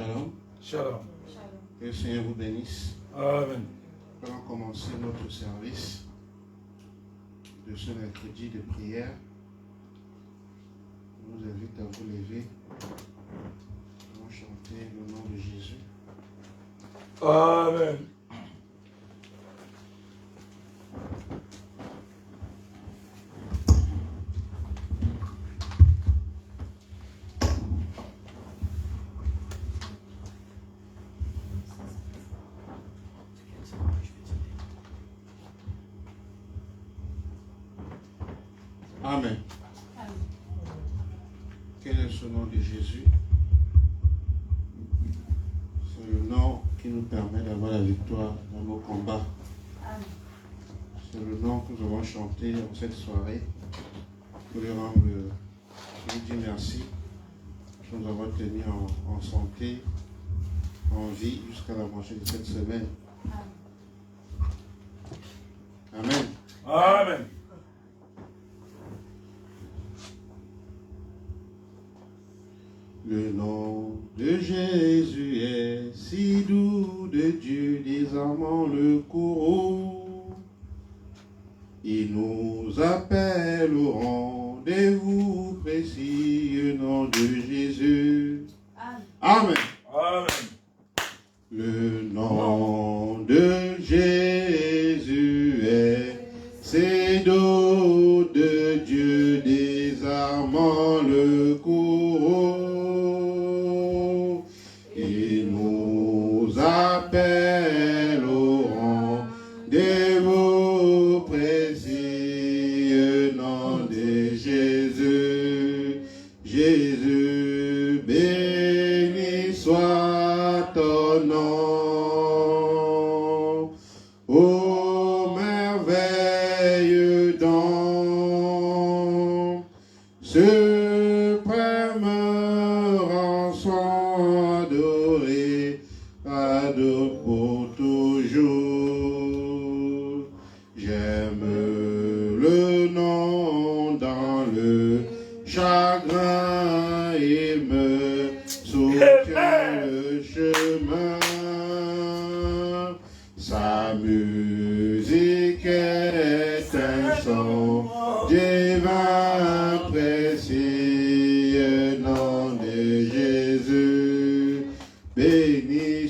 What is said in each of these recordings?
Shalom. Shalom. Que le Seigneur vous bénisse. Amen. Nous allons commencer notre service de ce mercredi de prière. Je vous invite à vous lever. Nous allons chanter le nom de Jésus. Amen. Amen. Quel est ce nom de Jésus? C'est le nom qui nous permet d'avoir la victoire dans nos combats. C'est le nom que nous avons chanté en cette soirée. Pour lui rendre, je lui dis merci. Nous avons tenu en santé, en vie jusqu'à la moitié de cette semaine. Amen. Amen. Le nom de Jésus est si doux, de Dieu désormais le courroux. Il nous appelle au rendez-vous précis, au nom de Jésus. Amen. Amen. Le nom de Jésus est si doux, de Dieu désarmant le courroux. Appelle au rendez-vous précis, nom de Jésus. Jésus, béni soit ton nom. Ô merveilleux don, suprême rançon adoré, pour toujours. J'aime le nom dans le chagrin et me soutient le chemin. Sa musique est un son divin précieux, nom de Jésus. Béni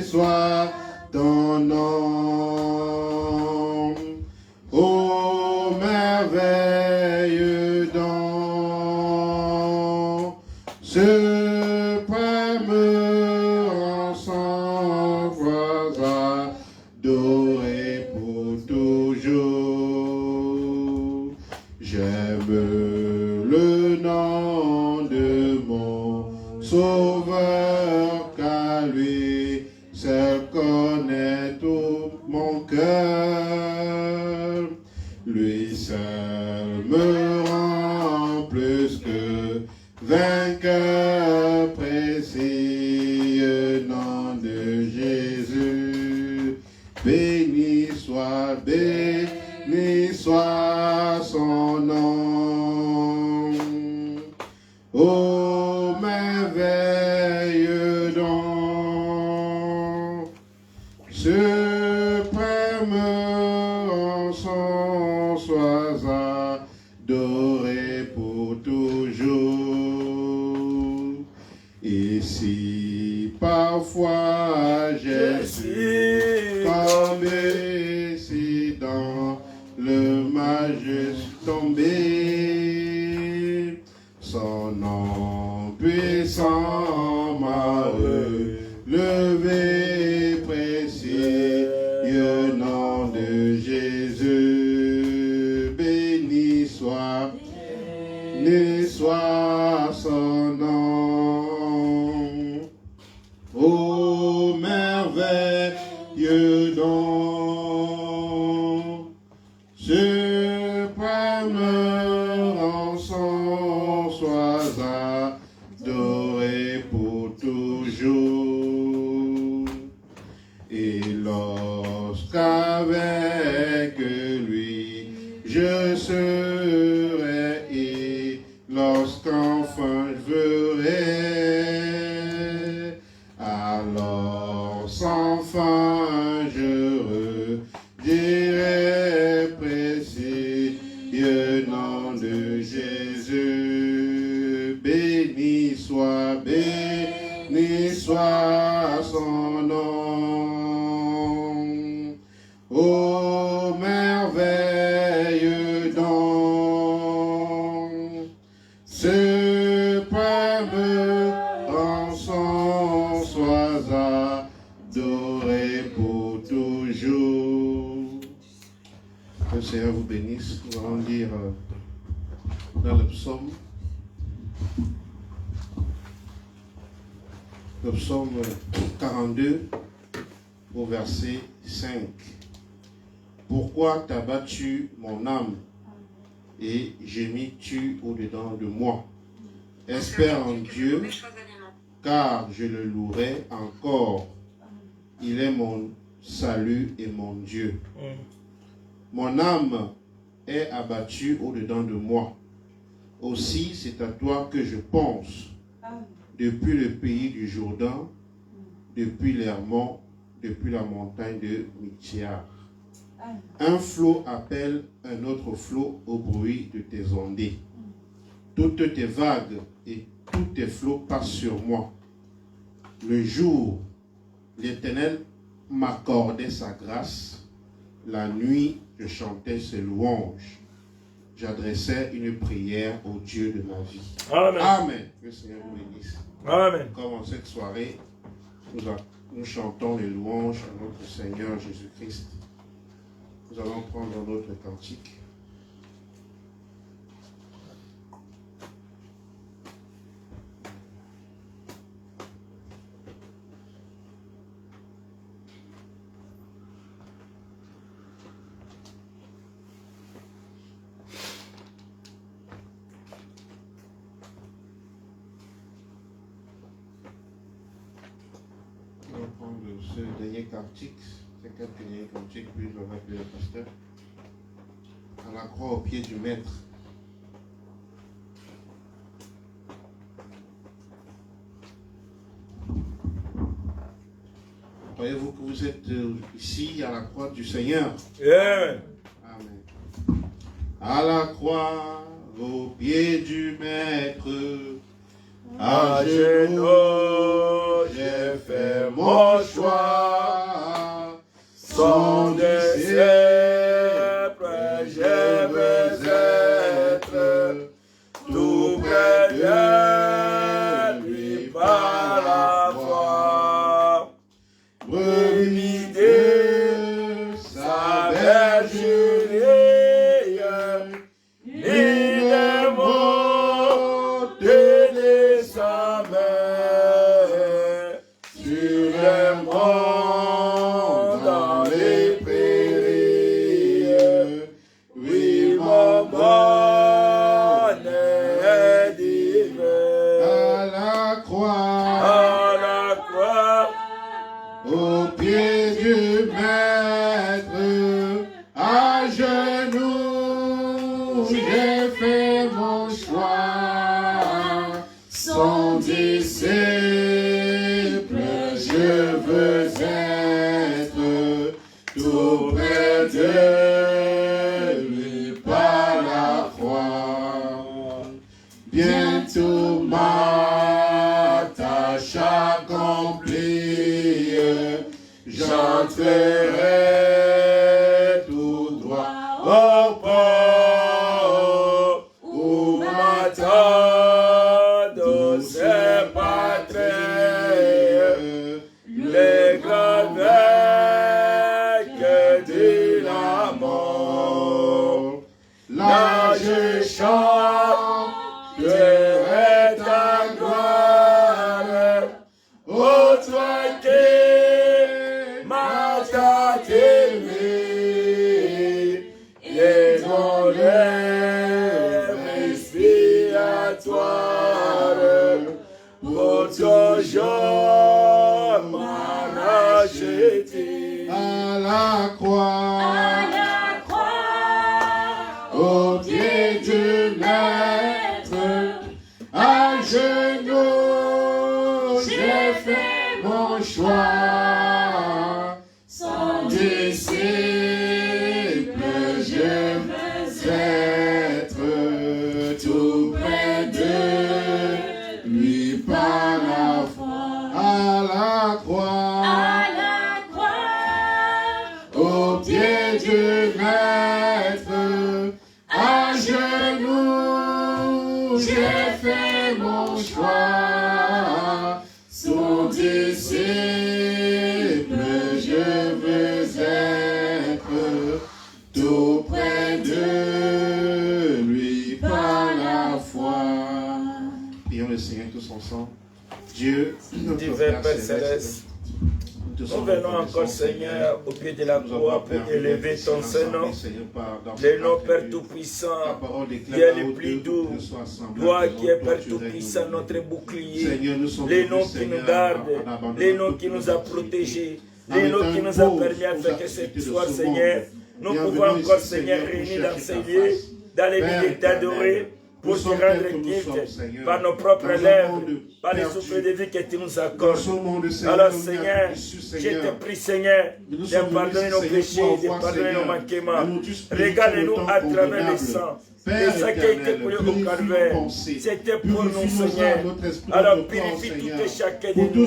soit ton nom. Ô merveilleux don, suprême rançon, sois adoré pour toujours. J'aime le nom de mon Sauveur, car lui seul connaît tout mon cœur. Lui seul me rend plus que vainqueur précis, nom de Jésus. Béni soit son nom. Ô merveilleux don, suprême rançon, sois adoré pour toujours. Et si parfois je suis tombé, si dans le mal je suis tombé, son nom puissant m'a relevé, précieux nom de Jésus. Béni soit son nom. Ô merveilleux don, suprême rançon, sois adoré pour toujours. Et lorsqu'avec lui je serai, et lorsqu'enfin je verrai béni soit son nom. Ô merveilleux don, ce peuple rançon soit adoré pour toujours. Que le Seigneur vous bénisse. Nous allons lire dans le psaume. Le psaume 42 au verset 5. Pourquoi t'as battu mon âme et gémis-tu au-dedans de moi? Espère en Dieu, car je le louerai encore. Il est mon salut et mon Dieu. Mon âme est abattue au-dedans de moi. Aussi, c'est à toi que je pense. Depuis le pays du Jourdain, depuis l'Hermon, depuis la montagne de Mithiar. Un flot appelle un autre flot au bruit de tes ondées. Toutes tes vagues et tous tes flots passent sur moi. Le jour, l'Éternel m'accordait sa grâce. La nuit, je chantais ses louanges. J'adressais une prière au Dieu de ma vie. Amen. Amen. Que le Seigneur vous bénisse. Amen. Comme en cette soirée, nous chantons les louanges à notre Seigneur Jésus-Christ. Nous allons prendre notre cantique. Nous allons prendre ce dernier cantique. C'est quelques derniers cantiques, puis je vais appeler le pasteur. À la croix au pied du maître. Croyez-vous que vous êtes ici à la croix du Seigneur? Yeah. Amen. À la croix au pied du maître, À genoux, j'ai fait mon choix. Son disciple, je veux être tout près de lui par la foi. Brebis de sa bergerie, il est mort de sa main sur les monts dans les prairies. Oui, mon bonheur est divin. à la croix, À la croix, au pied du maître, à genoux, j'ai fait mon choix. Son disciple, je veux être tout près de lui par la croix. Bientôt ma tâche accomplie, j'entrerai tout droit au port où m'attendent ses patries, les grands vagues de la mort. Là je chanterai ta gloire, ô toi qui m'as aimé, et dont l'air respiratoire pour toujours m'as racheté. À la croix, au pied du maître, à genoux, j'ai fait mon choix. Son disciple, je veux être tout près de lui lui par la foi. À la croix, au pied du Maître, à genoux, j'ai fait mon choix. Son disciple, je veux être tout près de lui par la foi. Prions le Seigneur tous ensemble. Dieu, notre Divin Père Céleste, nous venons encore, Seigneur, au pied de la croix pour élever ton Saint-Nom. Le nom Père Tout-Puissant, qui est le plus doux. Toi qui es Père Tout-Puissant, notre bouclier. Le nom qui nous garde, le nom qui nous a protégés, le nom qui nous a permis à faire que cette soir, Seigneur, nous pouvons encore, Seigneur, réunis dans ces lieux, dans les milieux t'adorer, pour te rendre culte par nos propres lèvres, par les souffles de vie que tu nous accordes. Alors Seigneur, je te prie Seigneur, de pardonner nos péchés, de pardonner nos manquements. Regarde-nous à travers le sang. Le sang qui a été coulé au calvaire, c'était pour nous Seigneur. Alors purifie tout et chacun de nous.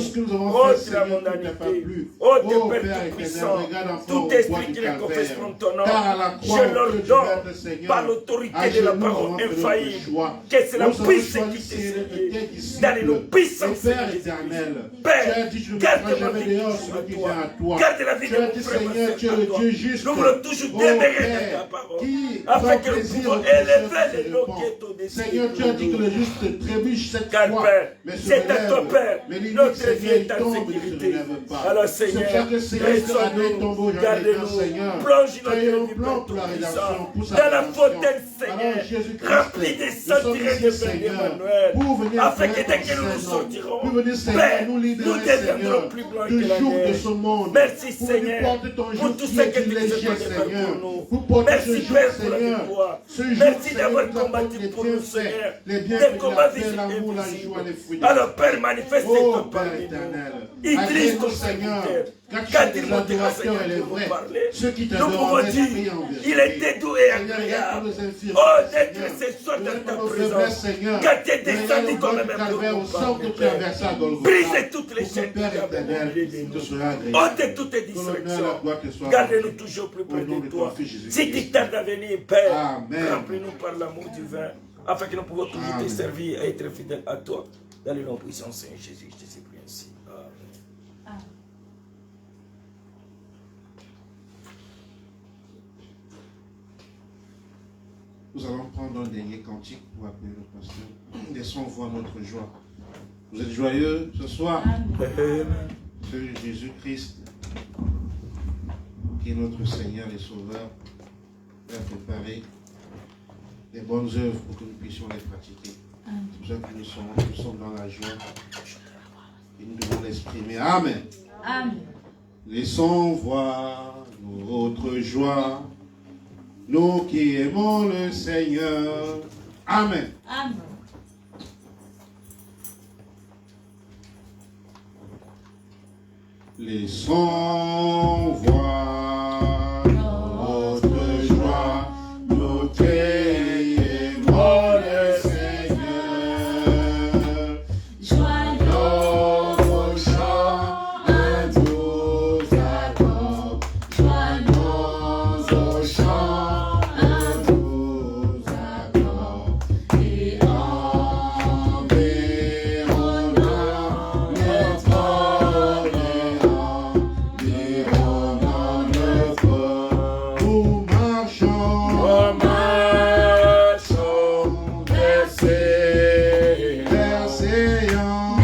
Ôte la mondanité, ôte Père Tout-Puissant, tout esprit qui ne confesse pas ton nom, je l'ordonne par l'autorité de la parole infaillible, que cela puisse se quitter dans nos puissances de Jésus-Christ. Père, garde ma vie toujours à toi, garde la vie de mon frère, ma soeur à toi. Nous voulons toujours demeurer dans ta parole, afin que nous pouvons élever les noms qui est au-dessus. Seigneur, tu as dit que le juste trébuche cette Car fois, Père, mais se c'est à relève. toi Père, Mais notre Seigneur, vie est il en tombe, il ne se sécurité. relève pas. Alors C'est Seigneur, pour ça que Seigneur, laisse-nous, garde-nous, plonge notre vie Père Tout-Puissant dans la fontaine Seigneur, remplie des sang tirés de d'Emmanuel, afin que dès que nous nous sortirons, Père, nous deviendrons plus blancs que la neige. Merci Seigneur pour tout ce que tu nous as fait pour nous. Merci Père pour la victoire. Merci d'avoir combattu pour nous Seigneur, des combats visibles et invisibles. Alors Père, manifeste ton parmi nous. Utilise ton serviteur. Quand il montera Seigneur pour nous parler, nous pouvons dire, il était doux et agréable. Oh, d'être ce soir dans ta présence. Quand tu es descendu comme même pour nous parler, brise toutes les chaînes qui ont ôte toutes les distractions. Garde-nous toujours plus près de toi. Si tu tardes à venir, Père, remplis-nous par l'amour divin, afin que nous pouvons toujours te servir et être fidèles à toi. Dans le nom puissant Seigneur Jésus, je te prie ainsi. Amen. Nous allons prendre un dernier cantique pour appeler le pasteur. Laissons voir notre joie. Vous êtes joyeux ce soir? Que Jésus-Christ, qui est notre Seigneur et Sauveur, a préparé des bonnes œuvres pour que nous puissions les pratiquer. C'est pour ça que nous sommes dans la joie et nous devons l'exprimer. Amen. Amen. Laissons voir notre joie, nous qui aimons le Seigneur. Amen. Amen. Laissons voir notre joie, nous qui aimons le Seigneur. Joignons nos chants à nous accords, joignons nos chants à nous accords, et environnant le trône. Nous marchons, versayant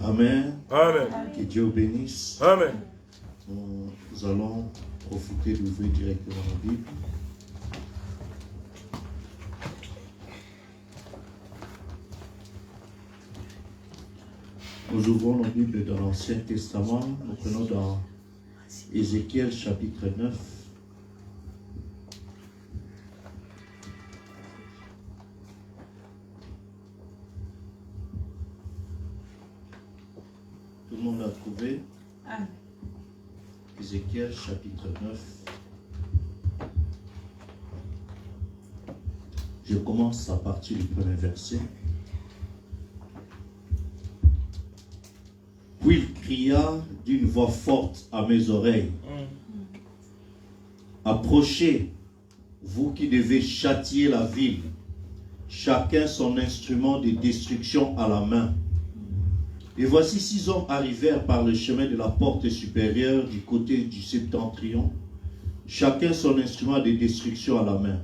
Amen. Amen. Que Dieu vous bénisse. Amen. Nous allons profiter d'ouvrir directement la Bible. Nous ouvrons la Bible dans l'Ancien Testament. Nous prenons dans Ézéchiel chapitre 9. Tout le monde a trouvé? Amen. Ézéchiel chapitre 9. Je commence à partir du premier verset. Puis il cria d'une voix forte à mes oreilles. Approchez, vous qui devez châtier la ville, chacun son instrument de destruction à la main. Et voici 6 hommes arrivèrent par le chemin de la porte supérieure du côté du septentrion, chacun son instrument de destruction à la main.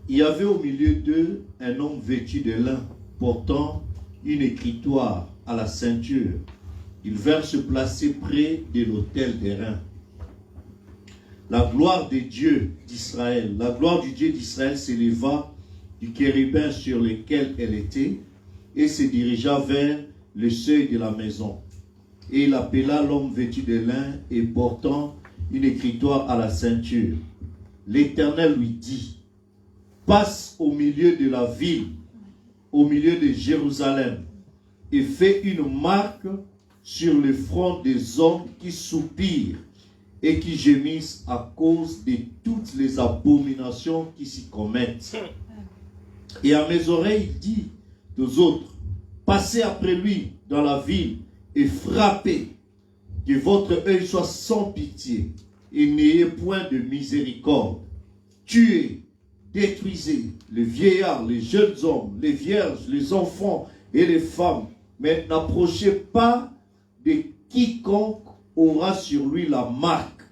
Il y avait au milieu d'eux un homme vêtu de lin, portant une écritoire à la ceinture. Ils vinrent se placer près de l'autel d'airain. La gloire de Dieu d'Israël, la gloire du Dieu d'Israël s'éleva du chérubin sur lequel elle était et se dirigea vers le seuil de la maison. Et il appela l'homme vêtu de lin et portant une écritoire à la ceinture. L'Éternel lui dit, passe au milieu de la ville, au milieu de Jérusalem, et fais une marque sur le front des hommes qui soupirent et qui gémissent à cause de toutes les abominations qui s'y commettent. Et à mes oreilles, il dit aux autres, passez après lui dans la ville et frappez, que votre œil soit sans pitié et n'ayez point de miséricorde. Tuez, détruisez les vieillards, les jeunes hommes, les vierges, les enfants et les femmes, mais n'approchez pas de quiconque aura sur lui la marque.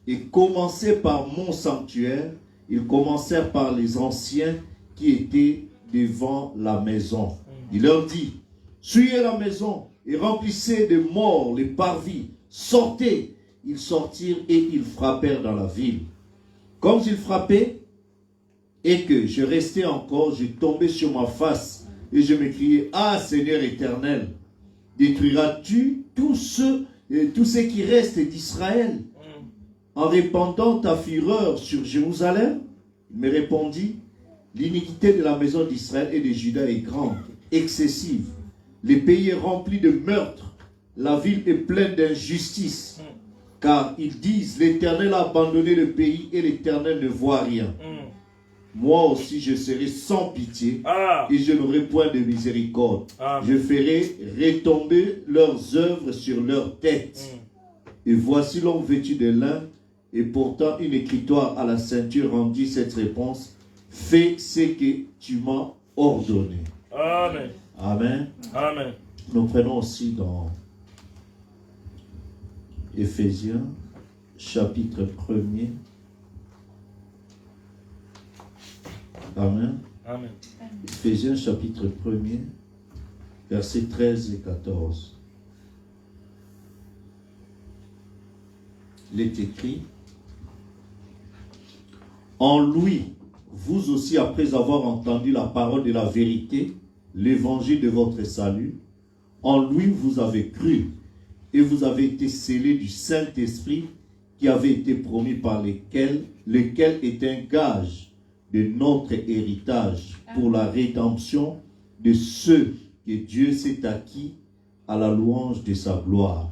Et commencez par mon sanctuaire. Ils commencèrent par les anciens qui étaient devant la maison. Il leur dit, souillez la maison et remplissez de morts les parvis. Sortez. Ils sortirent et ils frappèrent dans la ville. Comme ils frappaient et que je restais encore, je tombais sur ma face et je m'écriais, ah Seigneur éternel, détruiras-tu tous ceux qui restent d'Israël en répandant ta fureur sur Jérusalem? Il me répondit, l'iniquité de la maison d'Israël et de Juda est grande, excessive. Le pays est rempli de meurtres, la ville est pleine d'injustice. Car ils disent, l'Éternel a abandonné le pays et l'Éternel ne voit rien. Moi aussi je serai sans pitié et je n'aurai point de miséricorde. Je ferai retomber leurs œuvres sur leurs têtes. Et voici l'homme vêtu de lin et portant une écritoire à la ceinture rendit cette réponse. Fais ce que tu m'as ordonné. Amen. Amen. Amen. Nous prenons aussi dans Éphésiens chapitre 1er. Amen. Amen. Éphésiens chapitre 1er, versets 13 et 14. Il est écrit, en lui, vous aussi, après avoir entendu la parole de la vérité, l'évangile de votre salut, en lui vous avez cru et vous avez été scellés du Saint-Esprit qui avait été promis par lequel est un gage de notre héritage pour la rédemption de ceux que Dieu s'est acquis à la louange de sa gloire.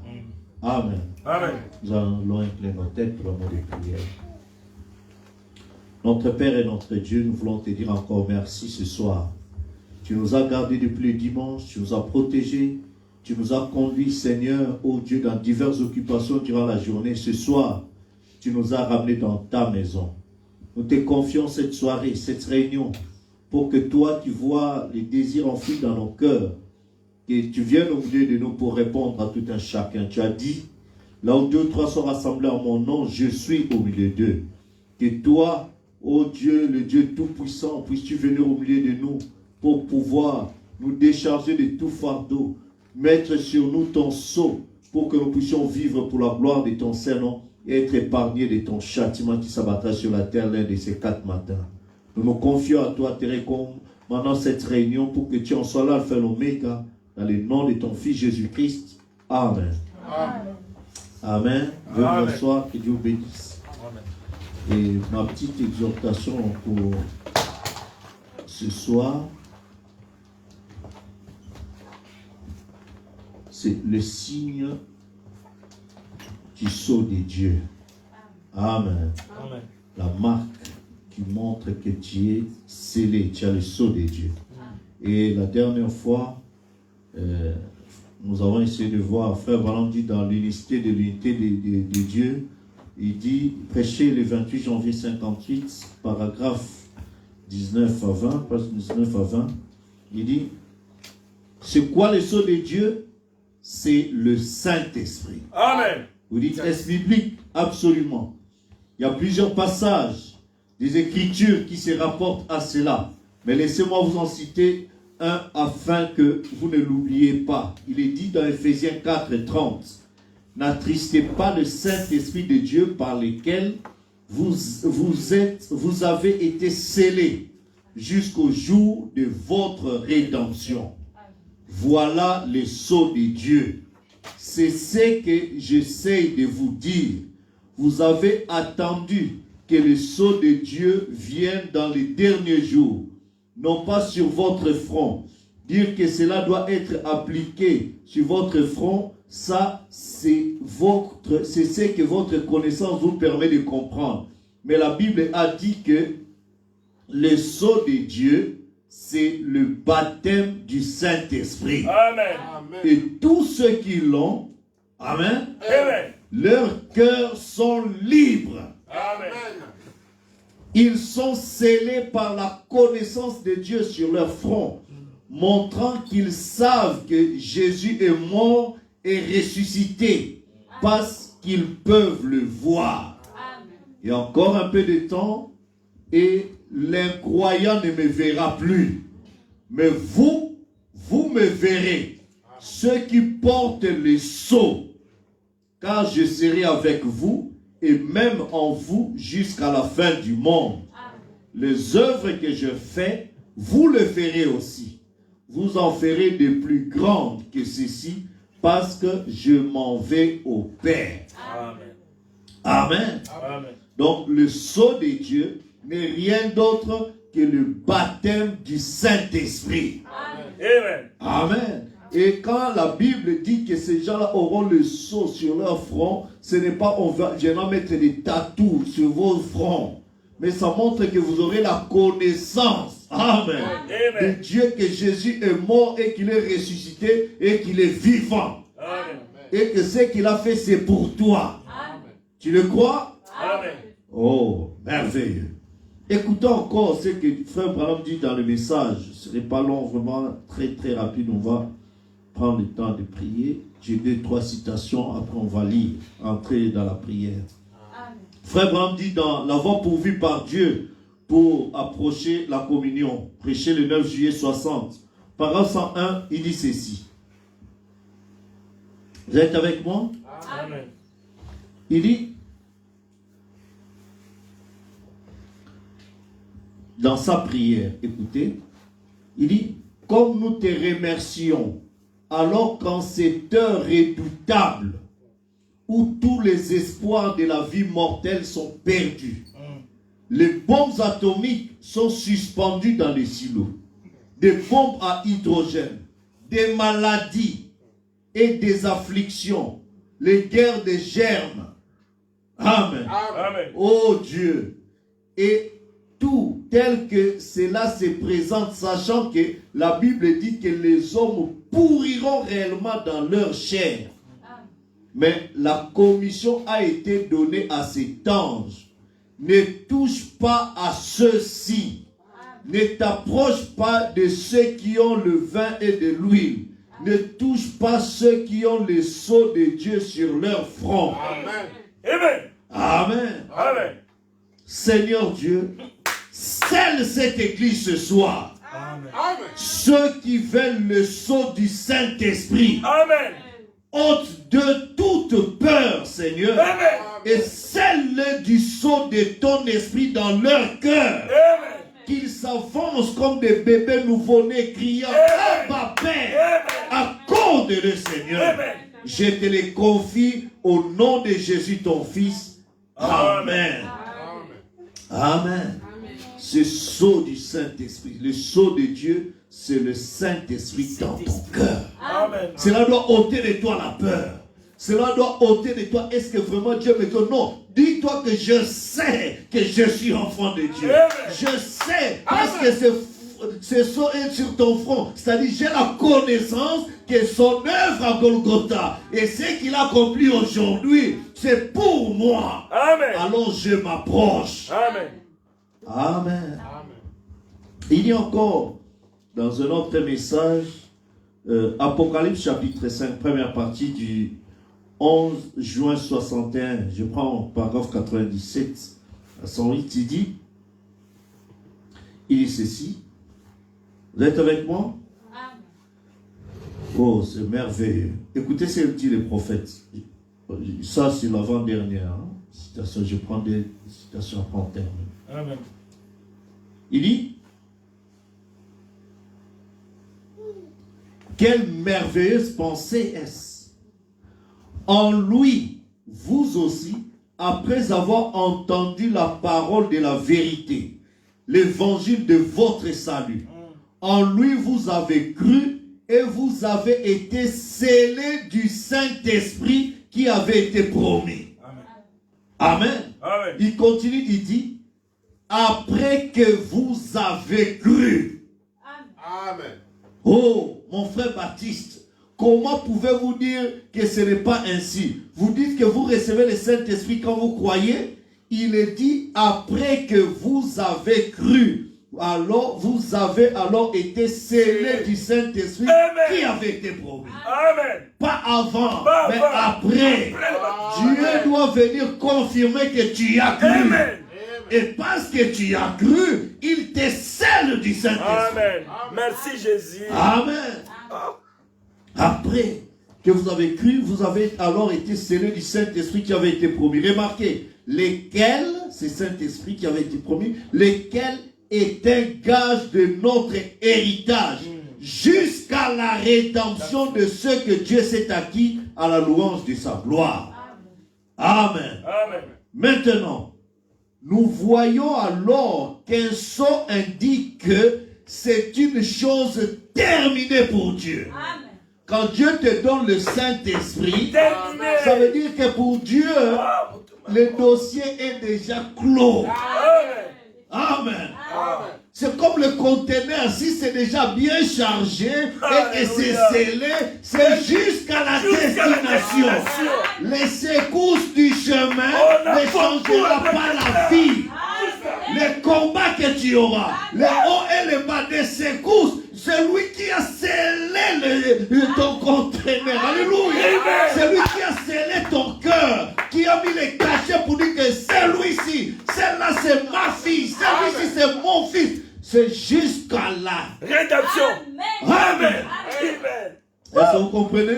Amen. Amen. Nous allons incliner nos têtes pour le mot de prière. Notre Père et notre Dieu, nous voulons te dire encore merci ce soir. Tu nous as gardés depuis le dimanche, tu nous as protégés, tu nous as conduits, Seigneur, ô Dieu, dans diverses occupations durant la journée. Ce soir, tu nous as ramenés dans ta maison. Nous te confions cette soirée, cette réunion, pour que toi, tu vois les désirs enfouis dans nos cœurs, que tu viennes au milieu de nous pour répondre à tout un chacun. Tu as dit, là où 2 ou 3 sont rassemblés en mon nom, je suis au milieu d'eux. Que toi, ô Dieu, le Dieu Tout-Puissant, puisses-tu venir au milieu de nous pour pouvoir nous décharger de tout fardeau, mettre sur nous ton sceau pour que nous puissions vivre pour la gloire de ton Saint-Nom et être épargnés de ton châtiment qui s'abattra sur la terre l'un de ces 4 matins. Nous nous confions à toi, Térécom, pendant cette réunion pour que tu en sois l'alpha et l'oméga, dans le nom de ton Fils Jésus-Christ. Amen. Amen. Amen. Veuillez vous asseoir, que Dieu vous bénisse. Amen. Et ma petite exhortation pour ce soir, c'est le signe du sceau de Dieu. Amen. Amen. La marque qui montre que tu es scellé, tu as le sceau de Dieu. Et la dernière fois, nous avons essayé de voir, Frère Branham dit dans l'unité de Dieu, il dit, prêcher le 28 janvier 58, paragraphe 19 à 20, page 19 à 20, il dit, c'est quoi le sceau de Dieu? C'est le Saint-Esprit. Amen. Vous dites, est-ce biblique? Absolument. Il y a plusieurs passages des Écritures qui se rapportent à cela. Mais laissez-moi vous en citer un afin que vous ne l'oubliez pas. Il est dit dans Ephésiens 4:30, n'attristez pas le Saint-Esprit de Dieu par lequel vous avez été scellés jusqu'au jour de votre rédemption. Voilà le sceau de Dieu. C'est ce que j'essaie de vous dire. Vous avez attendu que le sceau de Dieu vienne dans les derniers jours, non pas sur votre front. Dire que cela doit être appliqué sur votre front, ça c'est ce que votre connaissance vous permet de comprendre. Mais la Bible a dit que le sceau de Dieu, c'est le baptême du Saint-Esprit. Amen. Et tous ceux qui l'ont, amen, amen, leurs cœurs sont libres. Amen. Ils sont scellés par la connaissance de Dieu sur leur front, montrant qu'ils savent que Jésus est mort et ressuscité, parce qu'ils peuvent le voir. Amen. Et encore un peu de temps, et l'incroyant ne me verra plus. Mais vous me verrez, ceux qui portent les sceaux, car je serai avec vous et même en vous jusqu'à la fin du monde. Les œuvres que je fais, vous le ferez aussi. Vous en ferez de plus grandes que ceci, parce que je m'en vais au Père. Amen. Amen. Amen. Donc le sceau de Dieu n'est rien d'autre que le baptême du Saint-Esprit. Amen. Amen. Et quand la Bible dit que ces gens-là auront le sceau sur leur front, ce n'est pas je vais mettre des tatous sur vos fronts, mais ça montre que vous aurez la connaissance, amen, de Dieu, que Jésus est mort et qu'il est ressuscité et qu'il est vivant. Amen. Et que ce qu'il a fait, c'est pour toi. Amen. Tu le crois? Amen. Oh, merveilleux. Écoutons encore ce que Frère Branham dit dans le message. Ce n'est pas long, vraiment très très rapide. On va prendre le temps de prier. J'ai 2-3 citations, après on va lire, entrer dans la prière. Amen. Frère Branham dit dans La voie pourvue par Dieu pour approcher la communion, prêché le 9 juillet 60. Paragraphe 101, il dit ceci. Vous êtes avec moi? Amen. Il dit, dans sa prière, écoutez, il dit, comme nous te remercions, alors qu'en cette heure redoutable, où tous les espoirs de la vie mortelle sont perdus, les bombes atomiques sont suspendues dans les silos, des bombes à hydrogène, des maladies et des afflictions, les guerres des germes. Amen. Amen. Oh Dieu. Et tout tel que cela se présente, sachant que la Bible dit que les hommes pourriront réellement dans leur chair. Mais la commission a été donnée à cet ange. Ne touche pas à ceux-ci. Ne t'approche pas de ceux qui ont le vin et de l'huile. Ne touche pas ceux qui ont le sceau de Dieu sur leur front. Amen. Amen. Amen. Amen. Seigneur Dieu, scelle cette église ce soir. Ceux qui veulent le sceau du Saint-Esprit. Ôte de toute peur, Seigneur. Et scelle du sceau de ton esprit dans leur cœur. Qu'ils s'avancent comme des bébés nouveau-nés criant Abba Père. Accorde-le, Seigneur. Je te les confie au nom de Jésus, ton Fils. Amen. Amen. Ce sceau du Saint-Esprit, le sceau de Dieu, c'est le Saint-Esprit dans ton cœur. Cela doit ôter de toi la peur. Cela doit ôter de toi. Est-ce que vraiment Dieu me dit non? Dis-toi que je sais que je suis enfant de Dieu. Je sais parce que ce sceau est sur ton front. C'est-à-dire j'ai la connaissance que son œuvre à Golgotha et ce qu'il a accompli aujourd'hui, c'est pour moi. Alors je m'approche. Amen. Il y a encore dans un autre message, Apocalypse chapitre 5, première partie du 11 juin 61, je prends paragraphe 97 à 108, il dit ceci. Vous êtes avec moi? Oh, c'est merveilleux. Écoutez ce que dit le prophète. Ça, c'est l'avant-dernière citation. Je prends des citations après en terme. Amen. Il dit, quelle merveilleuse pensée est-ce? En lui, vous aussi, après avoir entendu la parole de la vérité, l'évangile de votre salut, en lui vous avez cru et vous avez été scellés du Saint-Esprit qui avait été promis. Amen. Amen. Il continue, il dit, après que vous avez cru. Amen. Oh, mon frère Baptiste, comment pouvez-vous dire que ce n'est pas ainsi? Vous dites que vous recevez le Saint-Esprit quand vous croyez. Il est dit, après que vous avez cru, alors vous avez alors été scellés du Saint-Esprit qui avait été promis. Amen. Pas avant, mais après. Dieu doit venir confirmer que tu as cru. Amen. Et parce que tu as cru, il te scelle du Saint-Esprit. Amen. Merci Jésus. Amen. Après que vous avez cru, vous avez alors été scellés du Saint-Esprit qui avait été promis. Remarquez, lesquels, c'est Saint-Esprit qui avait été promis, lesquels est un gage de notre héritage jusqu'à la rédemption de ceux que Dieu s'est acquis à la louange de sa gloire. Amen. Amen. Maintenant, nous voyons alors qu'un sceau indique que c'est une chose terminée pour Dieu. Amen. Quand Dieu te donne le Saint-Esprit, ça veut dire que pour Dieu, le dossier est déjà clos. Amen. Amen. Amen. C'est comme le conteneur, si c'est déjà bien chargé et que c'est scellé, c'est jusqu'à la destination. Les secousses du chemin ne changeront pas la vie. Les combats que tu auras, les hauts et les bas des secousses, c'est lui qui a scellé ton conteneur. Alléluia. C'est lui qui a scellé ton cœur, qui a mis les cachets pour dire que celui-ci, celle-là c'est ma fille, celui-ci c'est mon fils. C'est jusqu'à la rédemption. Amen. Amen. Est-ce que vous comprenez?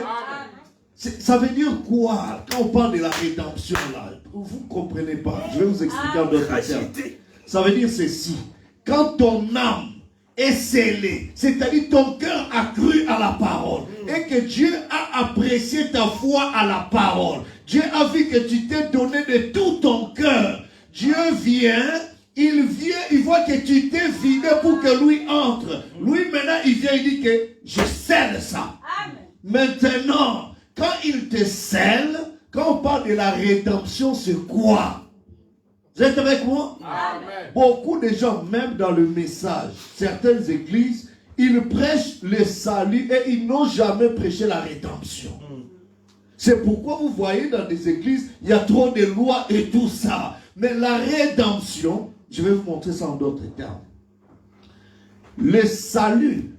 Ça veut dire quoi quand on parle de la rédemption là? Vous ne comprenez pas. Je vais vous expliquer en d'autres termes. Ça veut dire ceci. Quand ton âme est scellée, c'est-à-dire ton cœur a cru à la parole et que Dieu a apprécié ta foi à la parole. Dieu a vu que tu t'es donné de tout ton cœur. Dieu vient, il voit que tu t'es vidé pour que lui entre. Lui maintenant, il vient, il dit que je scelle ça. Amen. Maintenant, quand il te scelle, quand on parle de la rédemption, c'est quoi? Vous êtes avec moi? Amen. Beaucoup de gens, même dans le message, certaines églises, ils prêchent le salut et ils n'ont jamais prêché la rédemption. C'est pourquoi vous voyez dans des églises, il y a trop de lois et tout ça. Mais la rédemption, je vais vous montrer ça en d'autres termes. Le salut,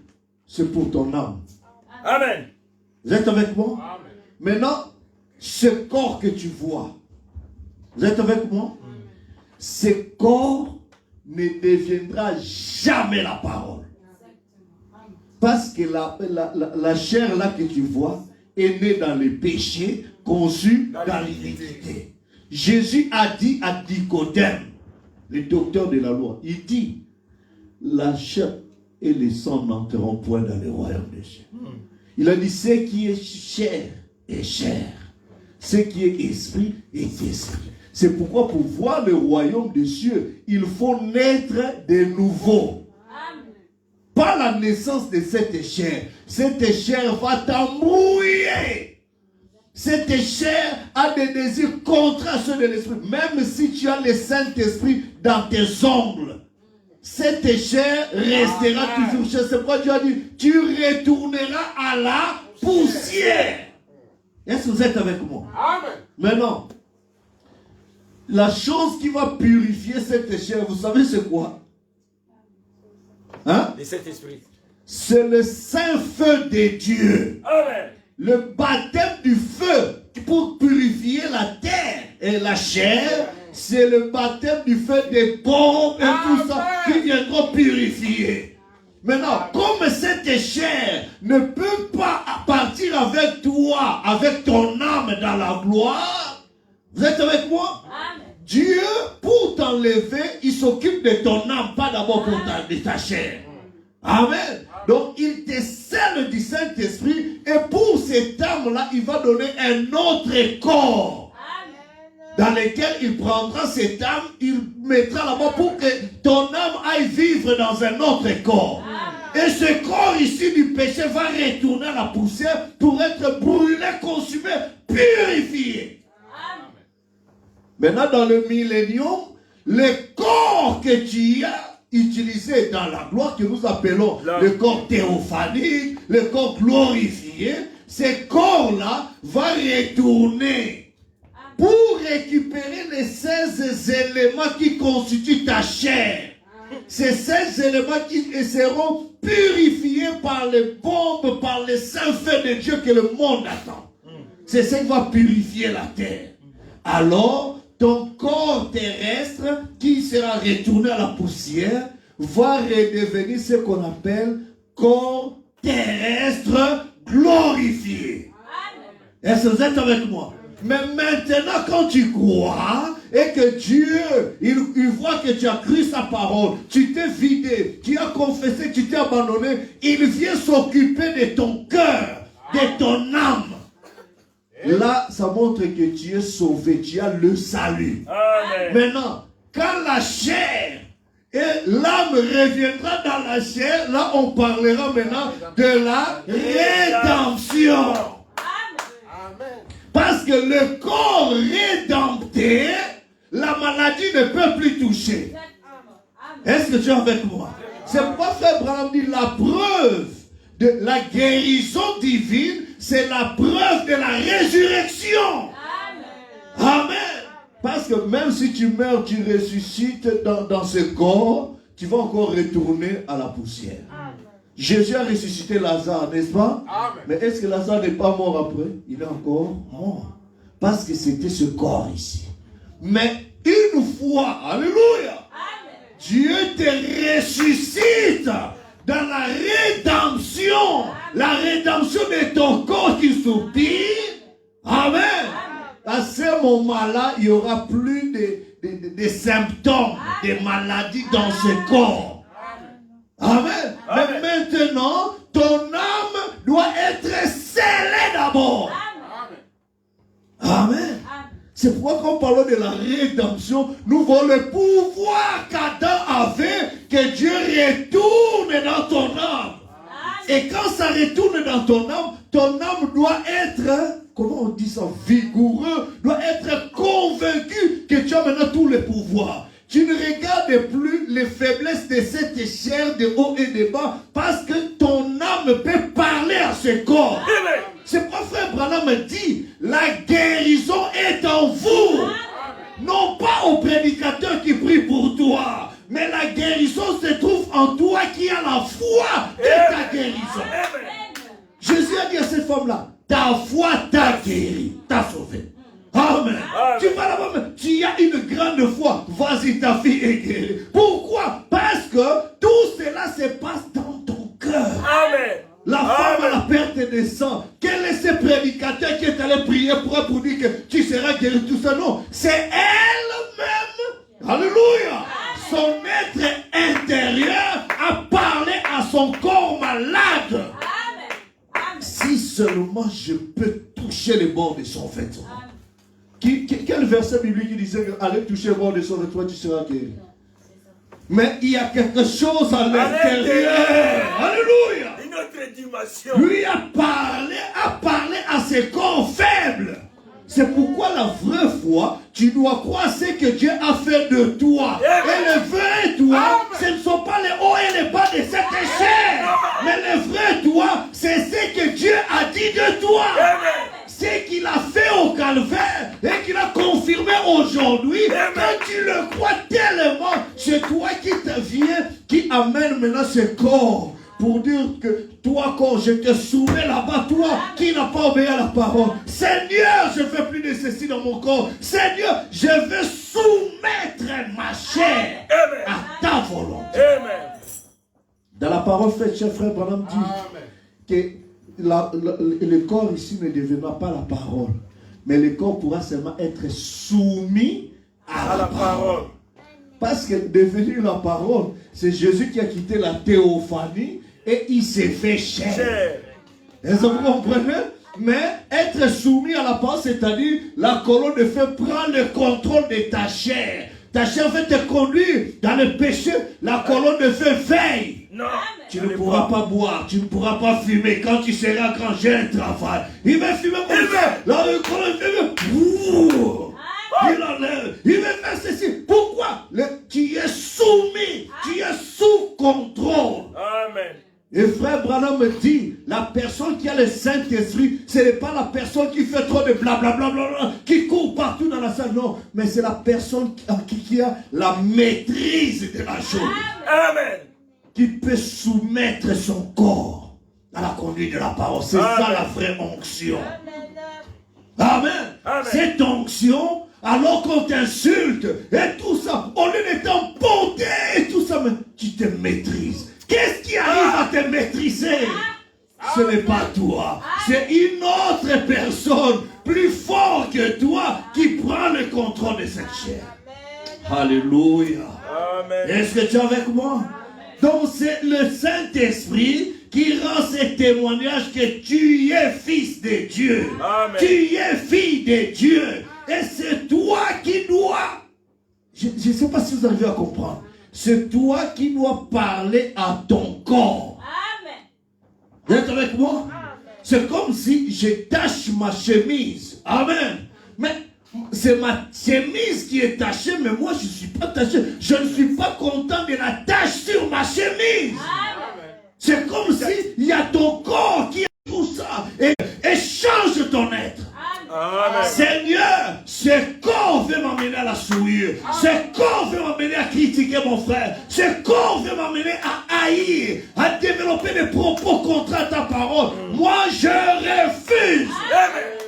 c'est pour ton âme. Amen. Vous êtes avec moi? Amen. Maintenant, ce corps que tu vois, vous êtes avec moi? Ce corps ne deviendra jamais la parole. Parce que la chair là que tu vois est née dans le péché, conçue dans l'iniquité. Jésus a dit à Nicodème, le docteur de la loi, il dit, la chair et le sang n'entreront point dans le royaume des cieux. Il a dit, ce qui est chair est chair. Ce qui est esprit est esprit. C'est pourquoi pour voir le royaume des cieux, il faut naître de nouveau. Pas la naissance de cette chair. Cette chair va t'embrouiller. Cette chair a des désirs contraires à ceux de l'esprit. Même si tu as le Saint-Esprit dans tes ongles, cette chair restera toujours chair. C'est pourquoi Dieu a dit, tu retourneras à la poussière. Est-ce que vous êtes avec moi? Amen. Maintenant, la chose qui va purifier cette chair, vous savez c'est quoi? Hein? C'est le Saint-Feu de Dieu. Amen. Le baptême du feu pour purifier la terre et la chair, c'est le baptême du feu des bombes et tout ça qui viendra purifier. Maintenant, comme cette chair ne peut pas partir avec toi, avec ton âme dans la gloire, vous êtes avec moi? Amen. Dieu, pour t'enlever, il s'occupe de ton âme, pas d'abord pour de ta chair. Amen. Donc, il te scelle du Saint-Esprit et pour cette âme-là, il va donner un autre corps. Dans lequel il prendra cette âme, il mettra là-bas pour que ton âme aille vivre dans un autre corps. Et ce corps ici du péché va retourner à la poussière pour être brûlé, consumé, purifié. Maintenant, dans le millénium, le corps que tu as utilisé dans la gloire que nous appelons le corps théophanique, le corps glorifié, ce corps-là va retourner pour récupérer les 16 éléments qui constituent ta chair. Ces 16 éléments qui seront purifiés par les bombes, par les saints feux de Dieu que le monde attend. C'est ça qui va purifier la terre. Alors, ton corps terrestre qui sera retourné à la poussière va redevenir ce qu'on appelle corps terrestre glorifié. Est-ce que vous êtes avec moi? Mais maintenant, quand tu crois et que Dieu, il voit que tu as cru sa parole, tu t'es vidé, tu as confessé, tu t'es abandonné, il vient s'occuper de ton cœur, de ton âme. Là, ça montre que tu es sauvé, tu as le salut. Amen. Maintenant, quand la chair et l'âme reviendra dans la chair, là on parlera maintenant de la rédemption. Amen. Parce que le corps rédempté, la maladie ne peut plus toucher. Est-ce que tu es avec moi? C'est pourquoi Frère Branham dit la preuve de la guérison divine, c'est la preuve de la résurrection. Amen. Amen. Parce que même si tu meurs, tu ressuscites dans ce corps, tu vas encore retourner à la poussière. Amen. Jésus a ressuscité Lazare, n'est-ce pas? Amen. Mais est-ce que Lazare n'est pas mort après? Il est encore mort. Parce que c'était ce corps ici. Mais une fois, alléluia, amen, Dieu te ressuscite dans la rédemption. La rédemption de ton corps qui soupire. Amen. À ce moment-là, il n'y aura plus de symptômes, de maladies dans ce corps. Amen. Mais maintenant, ton âme doit être scellée d'abord. Amen. C'est pourquoi quand on parle de la rédemption, nous voyons le pouvoir qu'Adam avait, que Dieu retourne dans ton âme. Et quand ça retourne dans ton âme doit être, comment on dit ça, vigoureux, doit être convaincu que tu as maintenant tous les pouvoirs. Tu ne regardes plus les faiblesses de cette chair de haut et de bas parce que ton âme peut parler à ce corps. C'est pourquoi Frère Branham dit, la guérison est en vous. Non pas au prédicateur qui prie pour toi, mais la guérison se trouve en toi qui a la foi de ta guérison. Jésus a dit à cette femme-là, ta foi t'a guéri, t'a sauvé. Amen. Tu vas là-bas, tu as une grande foi. Vas-y, ta fille est guérie. Pourquoi? Parce que tout cela se passe dans ton cœur. cœur. Amen. La femme à la perte de sang. Quel est ce prédicateur qui est allé prier pour dire que tu seras guéri, tout ça? Non, c'est elle-même. Alléluia. Son être intérieur a parlé à son corps malade. Si seulement je peux toucher les bords de son vêtement. Quel verset biblique disait que allez toucher les bords de son vêtement, tu seras guéri? Mais il y a quelque chose à l'intérieur. Alléluia. Une autre dimension. Lui a parlé à ses corps faibles. C'est pourquoi la vraie foi, tu dois croire ce que Dieu a fait de toi. Et le vrai toi, ce ne sont pas les hauts et les bas de cette chair. Mais le vrai toi, c'est ce que Dieu a dit de toi. Ce qu'il a fait au calvaire et qu'il a confirmé aujourd'hui. Quand tu le crois tellement, c'est toi qui te viens, qui amène maintenant ce corps. Pour dire que toi, quand je te soumets là-bas, toi qui n'as pas obéi à la parole, Seigneur, je ne veux plus de ceci dans mon corps. Seigneur, je veux soumettre ma chair à ta volonté. Amen. Dans la parole faite, cher frère Branham dit que le corps ici ne deviendra pas la parole, mais le corps pourra seulement être soumis à la parole. Parce que devenir la parole, c'est Jésus qui a quitté la théophanie et il s'est fait chair. Est-ce que vous comprenez? Mais être soumis à la parole, c'est-à-dire la colonne de feu prend le contrôle de ta chair. Ta chair va te conduire dans le péché. La colonne de feu veille. Non. Tu ne pourras pas boire, tu ne pourras pas fumer. Quand tu seras grand, j'ai un travail. Il va fumer comme ça. La colonne de feu. Il enlève. Il va faire ceci. Pourquoi? Tu es soumis. Tu es sous contrôle. Amen. Et frère Branham me dit, la personne qui a le Saint-Esprit, ce n'est pas la personne qui fait trop de blablabla, qui court partout dans la salle, non. Mais c'est la personne qui a la maîtrise de la chose. Amen. Qui peut soumettre son corps à la conduite de la parole. C'est ça la vraie onction. Amen. Amen. Cette onction, alors qu'on t'insulte et tout ça, on est emporté et tout ça, mais tu te maîtrises. Qu'est-ce qui arrive à te maîtriser? Ce n'est pas toi, c'est une autre personne plus forte que toi qui prend le contrôle de cette chair. Alléluia. Est-ce que tu es avec moi? Donc c'est le Saint-Esprit qui rend ce témoignage que tu es fils de Dieu. Amen. Tu es fille de Dieu. Et c'est toi qui dois. Je ne sais pas si vous arrivez à comprendre. C'est toi qui dois parler à ton corps. Amen. Vous êtes avec moi? C'est comme si je tache ma chemise. Amen. Mais c'est ma chemise qui est tachée, mais moi je ne suis pas taché. Je ne suis pas content de la tache sur ma chemise. Amen. C'est comme si il y a ton corps qui a tout ça et change ton être. Amen. Seigneur, ce corps veut m'amener à la souillure. Ce corps veut m'amener à critiquer mon frère. Ce corps veut m'amener à haïr, à développer des propos contre ta parole. Moi, je refuse. Amen.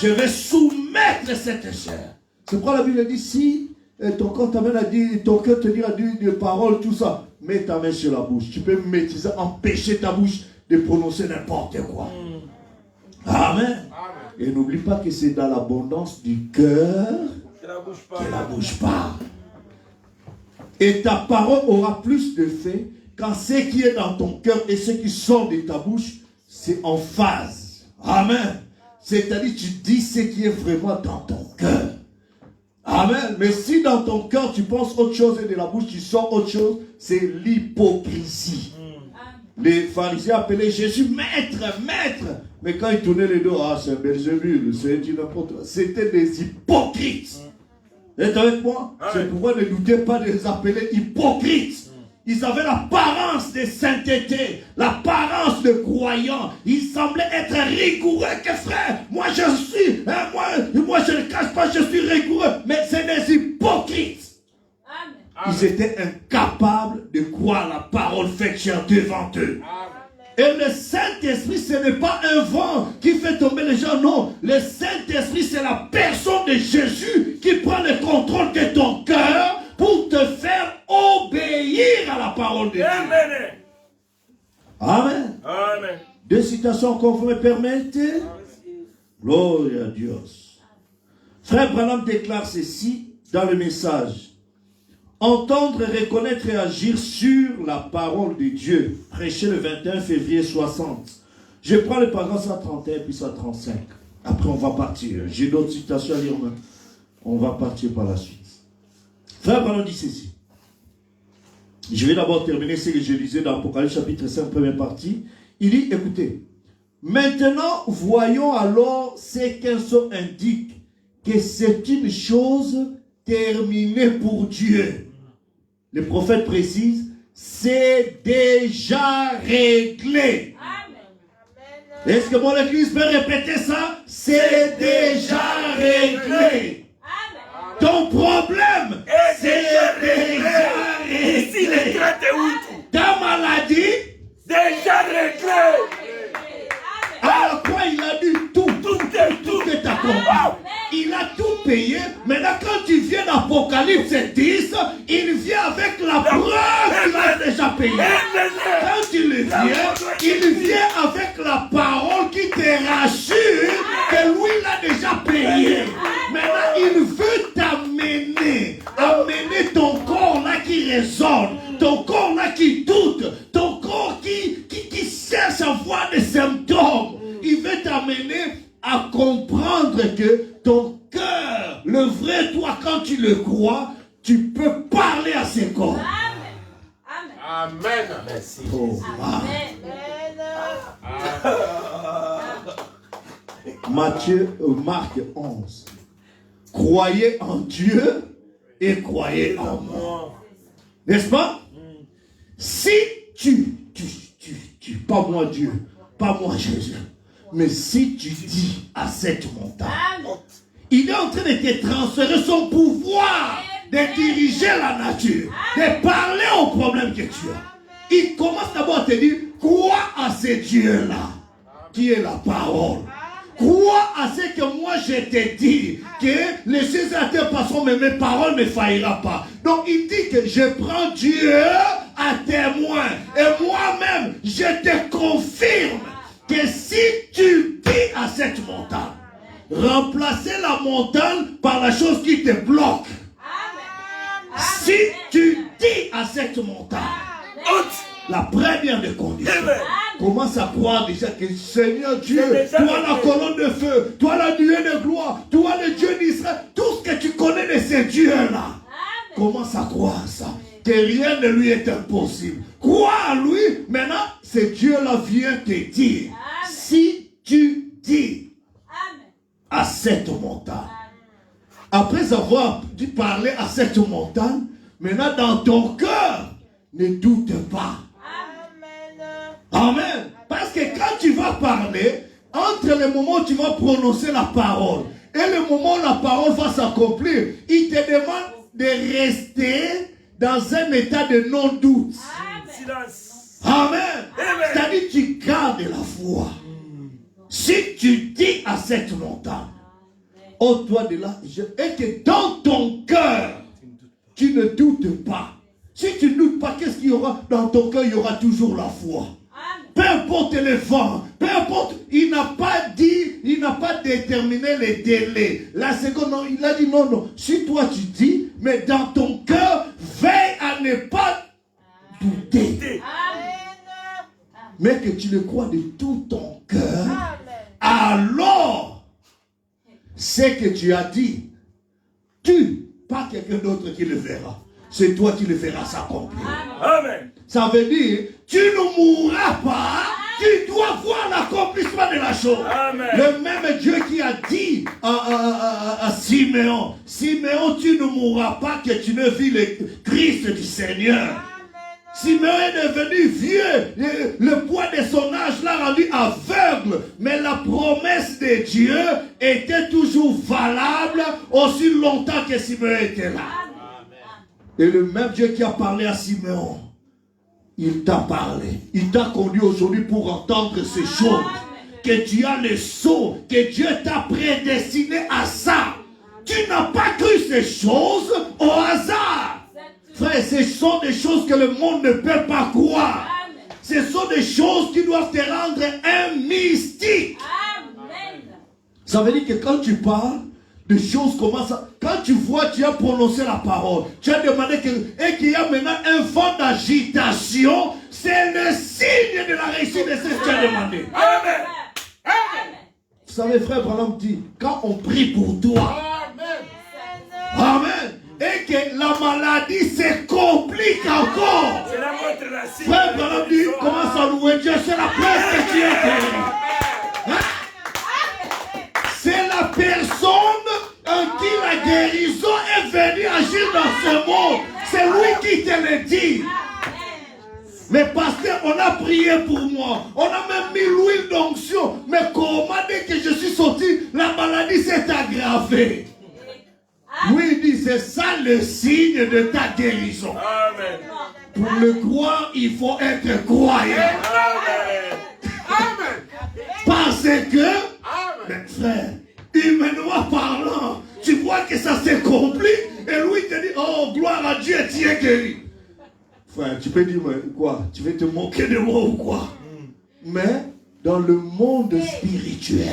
Je vais soumettre cette chair. C'est pourquoi la Bible dit, si ton corps t'amène à dire, ton cœur te dit à dire des paroles, tout ça, mets ta main sur la bouche. Tu peux maîtriser, empêcher ta bouche de prononcer n'importe quoi. Amen. Et n'oublie pas que c'est dans l'abondance du cœur que la bouche parle. Et ta parole aura plus de fait quand ce qui est dans ton cœur et ce qui sort de ta bouche, c'est en phase. Amen. C'est-à-dire tu dis ce qui est vraiment dans ton cœur. Amen. Mais si dans ton cœur tu penses autre chose et de la bouche tu sors autre chose, c'est l'hypocrisie. Les pharisiens appelaient Jésus maître, maître. Mais quand ils tournaient les dos, c'est Belzébul, c'est du n'importe quoi. C'était des hypocrites. Vous êtes avec moi? C'est pourquoi ne doutez pas de les appeler hypocrites. Ils avaient l'apparence de sainteté, l'apparence de croyants. Ils semblaient être rigoureux. Que frère, moi je suis, moi je ne cache pas, je suis rigoureux. Mais c'est des hypocrites. Ils étaient incapables de croire la parole faite chair devant eux. Et le Saint-Esprit, ce n'est pas un vent qui fait tomber les gens, non. Le Saint-Esprit, c'est la personne de Jésus qui prend le contrôle de ton cœur pour te faire obéir à la parole de Dieu. Amen. Amen. 2 citations encore, vous me permettez? Gloire à Dieu. Frère Branham déclare ceci dans le message. Entendre, reconnaître et agir sur la parole de Dieu. Prêché le 21 février 60. Je prends le paragraphe 131 puis 135. Après on va partir. J'ai d'autres citations à lire, mais on va partir par la suite. Frère Branham dit ceci. Je vais d'abord terminer ce que je lisais dans Apocalypse chapitre 5, première partie. Il dit, écoutez, maintenant voyons alors ce qu'un son indique, que c'est une chose terminée pour Dieu. Le prophète précise, c'est déjà réglé. Est-ce que mon église peut répéter ça? C'est déjà réglé. Ton problème, c'est déjà réglé. Ta maladie, déjà réglé. Alors quoi il a dit tout est accompli. Il a tout payé. Maintenant quand tu viens d'Apocalypse 10, il vient avec la preuve qu'il a déjà payé. Quand il vient, il vient avec la parole qui te rassure que lui il a déjà payé. Maintenant il veut t'amener, amener ton corps là qui résonne, ton corps là qui doute, ton corps qui cherche à voir des symptômes. Il veut t'amener à comprendre que ton cœur, le vrai toi, quand tu le crois, tu peux parler à ses corps. Amen. Amen. Merci. Oh, Marc 11. Croyez en Dieu et croyez en moi. N'est-ce pas? Si pas moi Dieu, pas moi Jésus, mais si tu dis à cette montagne, il est en train de te transférer son pouvoir, de diriger la nature, de parler aux problèmes que tu as. Il commence d'abord à te dire, crois à ce Dieu-là, qui est la parole. Crois à ce que moi je te dis, que les cieux et la terre passeront, mais mes paroles ne failliront pas. Donc il dit que je prends Dieu à témoin. Et moi-même, je te confirme que si tu dis à cette montagne, remplacer la montagne par la chose qui te bloque. Si tu dis à cette montagne, la première des conditions, commence à croire déjà que Seigneur Dieu, toi la colonne de feu, toi la nuée de gloire, toi le Dieu d'Israël, tout ce que tu connais de ces dieux-là, commence à croire ça, que rien ne lui est impossible. Crois à lui, maintenant, ce Dieu-là vient te dire, si tu dis à cette montagne, après avoir parlé à cette montagne, maintenant dans ton cœur, ne doute pas. Amen. Parce que quand tu vas parler, entre le moment où tu vas prononcer la parole et le moment où la parole va s'accomplir, il te demande de rester dans un état de non-doute. Amen. C'est-à-dire que tu gardes la foi. Si tu dis à cette montagne, ôte-toi de là, et que dans ton cœur, tu ne doutes pas. Si tu ne doutes pas, qu'est-ce qu'il y aura dans ton cœur? Il y aura toujours la foi. Peu importe les vents, peu importe, il n'a pas dit, il n'a pas déterminé les délais. La seconde, non, il a dit non. Si toi tu dis, mais dans ton cœur, veille à ne pas douter. Mais que tu le crois de tout ton cœur, alors, ce que tu as dit, pas quelqu'un d'autre qui le verra. C'est toi qui le verras s'accomplir. Amen. Ça veut dire, tu ne mourras pas, tu dois voir l'accomplissement de la chose. Amen. Le même Dieu qui a dit à Siméon, Siméon, tu ne mourras pas que tu ne vis le Christ du Seigneur. Siméon est devenu vieux, le poids de son âge l'a rendu aveugle, mais la promesse de Dieu était toujours valable aussi longtemps que Siméon était là. Et le même Dieu qui a parlé à Siméon, il t'a parlé. Il t'a conduit aujourd'hui pour entendre ces choses. Que tu as le sceau, que Dieu t'a prédestiné à ça. Tu n'as pas cru ces choses au hasard. Frère, ce sont des choses que le monde ne peut pas croire. Ce sont des choses qui doivent te rendre un mystique. Amen. Ça veut dire que quand tu parles de choses comme ça, quand tu vois, tu as prononcé la parole, tu as demandé et qu'il y a maintenant un vent d'agitation, c'est le signe de la réussite de ce que tu as demandé. Amen. Vous savez, frère Branham dit, quand on prie pour toi, Amen, et que la maladie se complique encore, C'est la montre de la cible. frère Branham dit, commence à louer Dieu, c'est la preuve que tu es guéri. Hein? C'est la personne en qui la guérison est venue agir dans ce monde. C'est lui qui te le dit. Mais pasteur, on a prié pour moi. On a même mis l'huile d'onction. Mais comment, dès que je suis sorti, la maladie s'est aggravée. Oui, il dit, c'est ça le signe de ta guérison. Amen. Pour le croire, il faut être croyant. Amen. Parce que, mais frère, humainement parlant, tu vois que ça se complique. Et lui te dit, oh, gloire à Dieu, tu es guéri. Frère, tu peux dire, mais quoi? Tu veux te moquer de moi ou quoi? Mais, dans le monde spirituel,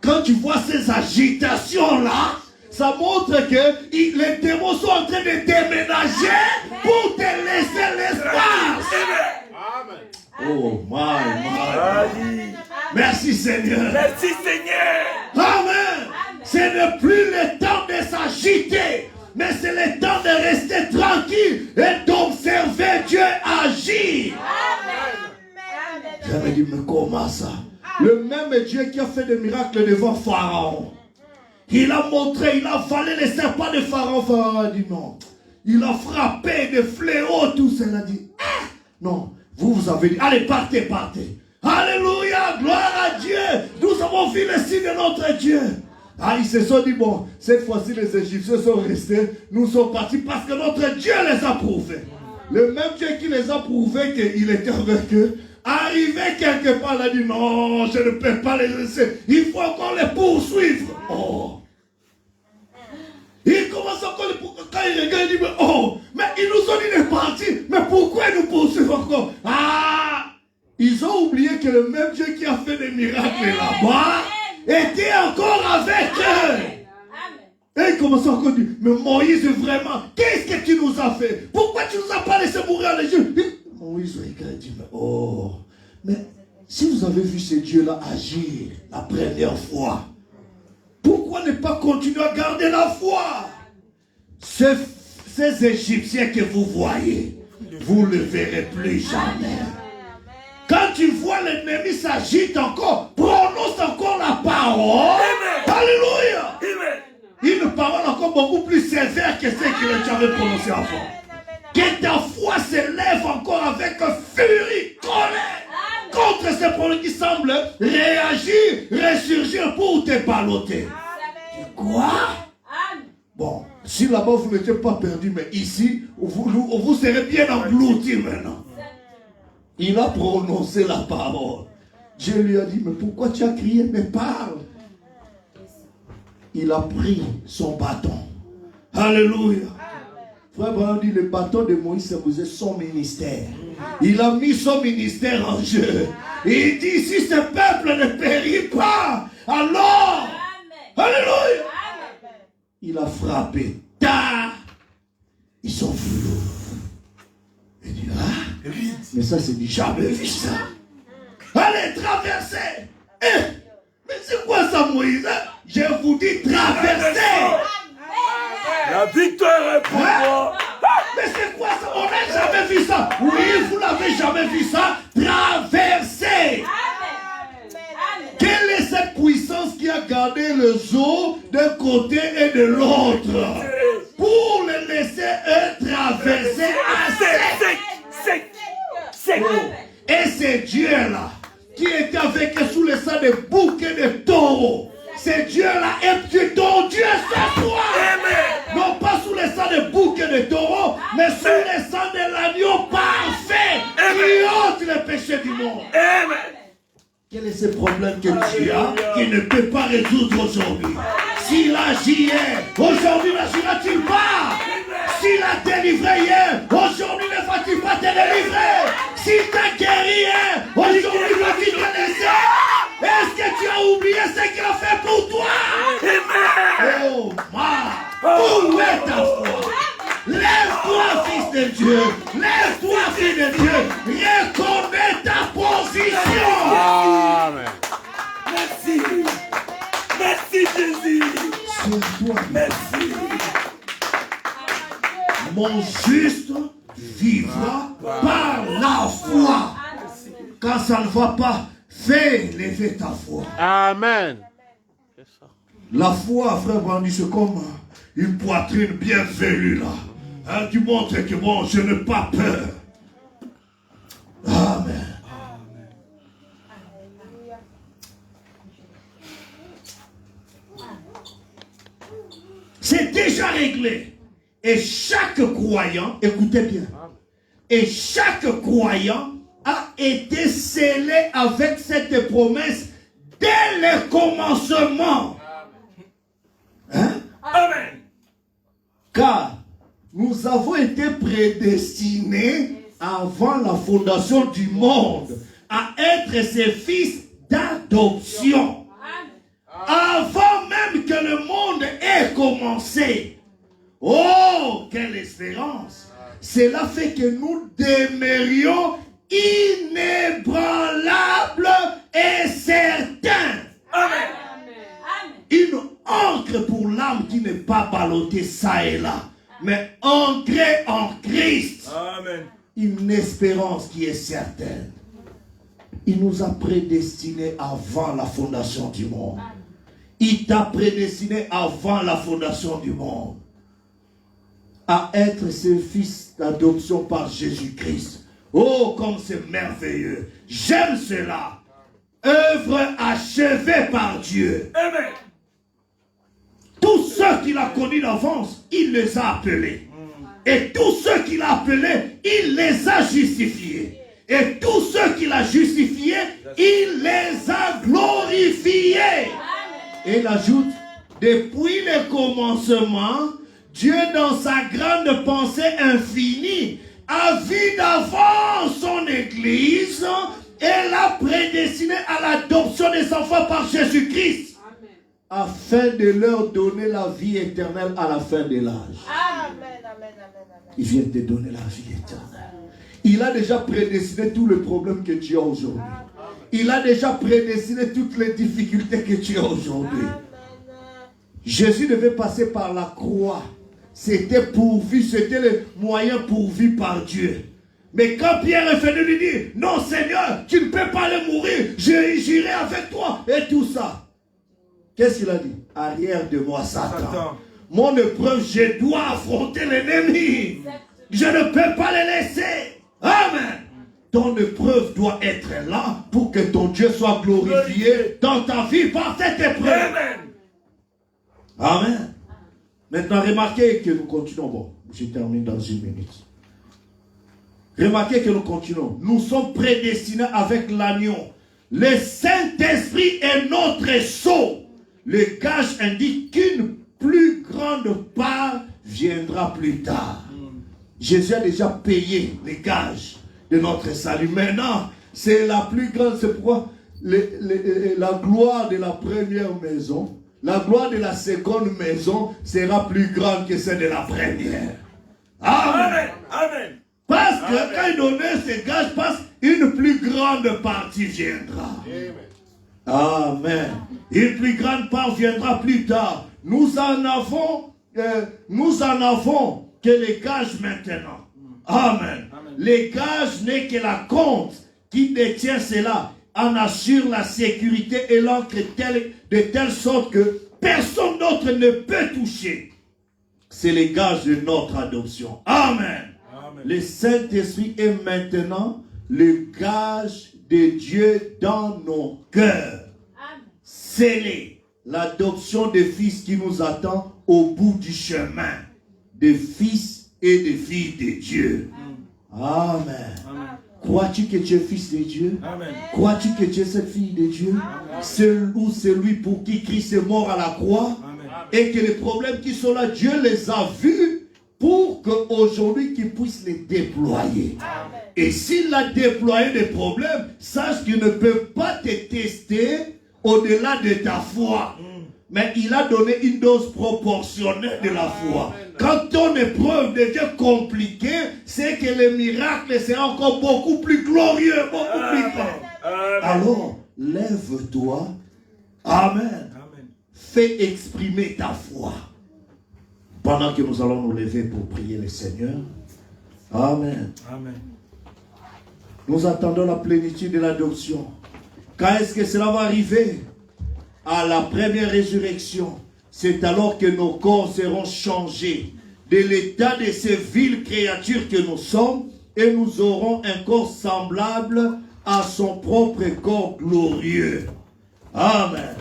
quand tu vois ces agitations-là, ça montre que les démons sont en train de déménager pour te laisser l'espace. Oh, my. Merci Seigneur. Merci Seigneur. Amen. Ce n'est plus le temps de s'agiter, mais c'est le temps de rester tranquille et d'observer Dieu agir. J'avais dit, mais comment ça? Le même Dieu qui a fait des miracles devant Pharaon. Il a montré, il a avalé les serpents de Pharaon. Pharaon a dit non. Il a frappé des fléaux, tout cela dit. Ah, non, vous avez dit, allez, partez, partez. Alléluia, gloire à Dieu. Nous avons vu le signe de notre Dieu. Ah, ils se sont dit, bon, cette fois-ci les Égyptiens sont restés, nous sommes partis parce que notre Dieu les a prouvés. Le même Dieu qui les a prouvés qu'il était avec eux, arrivé quelque part, il a dit, non, je ne peux pas les laisser. Il faut encore les poursuivre. Oh. Il commence encore, quand il regarde, il dit, mais oh, mais ils nous ont dit de partir, mais pourquoi ils nous poursuivent encore? Ah, ils ont oublié que le même Dieu qui a fait des miracles là-bas était encore avec eux. Et il commence encore à dire, mais Moïse, vraiment, qu'est-ce que tu nous as fait? Pourquoi tu nous as pas laissé mourir en Égypte? Moïse regarde et dit, mais oh, mais si vous avez vu ce Dieu-là agir la première fois, pourquoi ne pas continuer à garder la foi? Ces Égyptiens que vous voyez, vous ne le verrez plus jamais. Quand tu vois l'ennemi s'agite encore, prononce encore la parole. Alléluia. Une parole encore beaucoup plus sévère que celle que tu avais prononcée avant. Que ta foi s'élève encore avec furie, colère contre ces problèmes qui semblent réagir, ressurgir pour te balloter. Quoi? Bon, si là-bas vous n'étiez pas perdu, mais ici, vous serez bien englouti maintenant. Il a prononcé la parole. Dieu lui a dit, mais pourquoi tu as crié? Mais parle. Il a pris son bâton. Alléluia. Frère Branham dit, le bâton de Moïse symbolisait son ministère. Il a mis son ministère en jeu. Et il dit, si ce peuple ne périt pas, alors, alléluia, il a frappé. Ta, ils sont fous. Il dit, ah, mais ça c'est du jamais vu ça. Allez, traversez. Mais c'est quoi ça, Moïse? Je vous dis, traversez. La victoire est pour moi. Mais c'est quoi ça? On n'a jamais vu ça. Oui, vous n'avez jamais vu ça. Traversez. Quelle est cette puissance qui a gardé les eaux d'un côté et de l'autre pour les laisser traverser à sec? Et c'est Dieu-là qui était avec eux sous le sang de boucs et de taureaux. C'est Dieu-là est ton Dieu ce soir. Non pas sous le sang de boucs et de taureaux, mais sous le sang de l'agneau parfait qui ôte les péchés du monde. Amen. Quel est ce problème que tu as qui ne peut pas résoudre aujourd'hui? S'il agit hier, aujourd'hui n'agira-t-il pas? S'il a délivré hier, aujourd'hui ne va-t-il pas te délivrer? Si tu as guéri, aujourd'hui, la vie t'a laissé. Est-ce que tu as oublié ce qu'il a fait pour toi? Oh, où est ta foi? Lève-toi, fils de Dieu. Lève-toi, fils de Dieu. Reconnais ta position. Amen. Merci. Merci, Jésus. C'est toi. Merci. Mon juste vivra par la foi. Quand ça ne va pas, fais lever ta foi. Amen. La foi, frère Brandy, c'est comme une poitrine bien velue là. Hein, tu montres que bon, je n'ai pas peur. Amen. C'est déjà réglé. Et chaque croyant, écoutez bien, et chaque croyant a été scellé avec cette promesse dès le commencement. Hein? Amen. Car nous avons été prédestinés avant la fondation du monde à être ses fils d'adoption. Avant même que le monde ait commencé. Oh, quelle espérance! Cela fait que nous demeurions inébranlables et certains. Amen. Une ancre pour l'âme qui n'est pas ballottée ça et là, mais ancrée en Christ. Amen. Une espérance qui est certaine. Il nous a prédestinés avant la fondation du monde. Il t'a prédestiné avant la fondation du monde à être ses fils d'adoption par Jésus-Christ. Oh, comme c'est merveilleux. J'aime cela. Œuvre achevée par Dieu. Amen. Tous ceux qu'il a connus d'avance, il les a appelés. Et tous ceux qu'il a appelés, il les a justifiés. Et tous ceux qu'il a justifiés, il les a glorifiés. Et il ajoute, depuis le commencement, Dieu dans sa grande pensée infinie a vu d'avance son Église et l'a prédestinée à l'adoption des enfants par Jésus-Christ. Afin de leur donner la vie éternelle à la fin de l'âge. Il vient de te donner la vie éternelle. Il a déjà prédestiné tout le problème que tu as aujourd'hui. Il a déjà prédestiné toutes les difficultés que tu as aujourd'hui. Jésus devait passer par la croix. C'était pourvu, c'était le moyen pourvu par Dieu. Mais quand Pierre est venu lui dire, non Seigneur, tu ne peux pas aller mourir, j'irai avec toi et tout ça. Qu'est-ce qu'il a dit? Arrière de moi, Satan. Mon épreuve, je dois affronter l'ennemi. Je ne peux pas le laisser. Amen. Ton épreuve doit être là pour que ton Dieu soit glorifié dans ta vie par cette épreuve. Amen. Amen. Maintenant, remarquez que nous continuons. Bon, je termine dans une minute. Remarquez que nous continuons. Nous sommes prédestinés avec l'agneau. Le Saint-Esprit est notre sceau. Le gage indique qu'une plus grande part viendra plus tard. Jésus a déjà payé les gages de notre salut. Maintenant, c'est la plus grande. C'est pourquoi la gloire de la première maison, la gloire de la seconde maison sera plus grande que celle de la première. Amen. Amen. Parce que quand il donnait ces gages, une plus grande partie viendra. Amen. Une plus grande part viendra plus tard. Nous en avons que les gages maintenant. Amen. Les gages n'est que la compte qui détient cela en assure la sécurité et l'encre de telle sorte que personne d'autre ne peut toucher. C'est les gages de notre adoption. Amen. Le Saint-Esprit est maintenant le gage de Dieu dans nos cœurs. Scellé l'adoption des fils qui nous attend au bout du chemin. Des fils et des filles de Dieu. Amen. Crois-tu que tu es fils de Dieu? Crois-tu que tu es cette fille de Dieu? Celui pour qui Christ est mort à la croix? Et que les problèmes qui sont là, Dieu les a vus pour qu'aujourd'hui qu'il puisse les déployer. Amen. Et s'il a déployé des problèmes, sache qu'il ne peut pas te tester au-delà de ta foi. Mais il a donné une dose proportionnelle de la foi. Quand ton épreuve devient compliquée, c'est que le miracle sera encore beaucoup plus glorieux, beaucoup plus grand. Alors, lève-toi. Amen. Fais exprimer ta foi. Pendant que nous allons nous lever pour prier le Seigneur. Amen. Amen. Nous attendons la plénitude de l'adoption. Quand est-ce que cela va arriver? À la première résurrection. C'est alors que nos corps seront changés de l'état de ces viles créatures que nous sommes et nous aurons un corps semblable à son propre corps glorieux. Amen.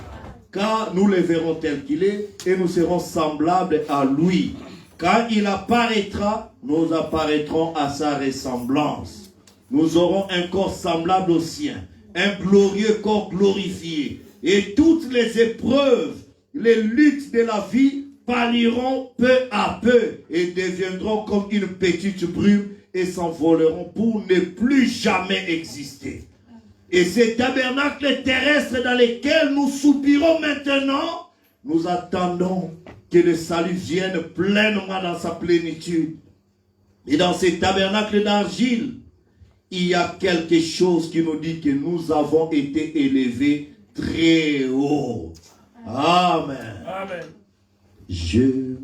Car nous le verrons tel qu'il est et nous serons semblables à lui. Quand il apparaîtra, nous apparaîtrons à sa ressemblance. Nous aurons un corps semblable au sien, un glorieux corps glorifié. Et toutes les épreuves, les luttes de la vie pâliront peu à peu et deviendront comme une petite brume et s'envoleront pour ne plus jamais exister. Et ces tabernacles terrestres dans lesquels nous soupirons maintenant, nous attendons que le salut vienne pleinement dans sa plénitude. Et dans ces tabernacles d'argile, il y a quelque chose qui nous dit que nous avons été élevés très haut. Amen. Amen. Je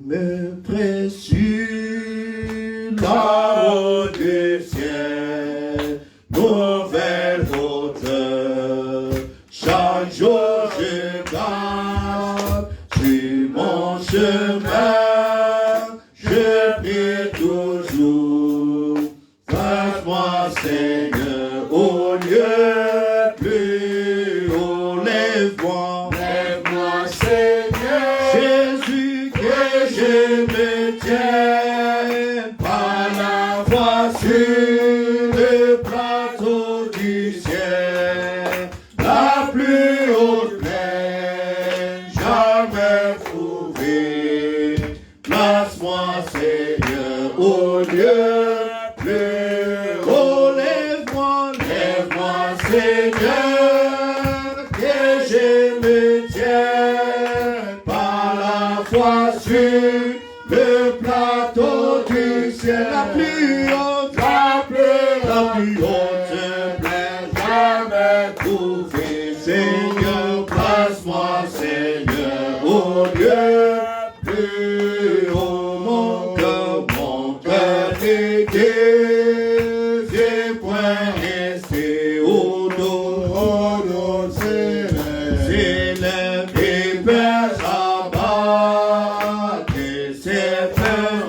me pressure là-haut du ciel, nouvelle hauteur. Chaque jour je garde sur mon chemin, je prie toujours. Fasse-moi, Seigneur, au lieu plus haut, lève-moi, Seigneur. Jésus, que je me tienne par la voie sur le plateau du ciel, la plus haute plaine jamais trouvée. Place-moi, Seigneur, au lieu plus haut, lève-moi, Seigneur, que je me tienne par la foi sur le plateau du ciel, la plus haute, plaine jamais trouvée. Seigneur, place-moi, Seigneur, au lieu plus haut. Mon cœur ne devient point rester au dos, s'élève et perd abat, et ses frères,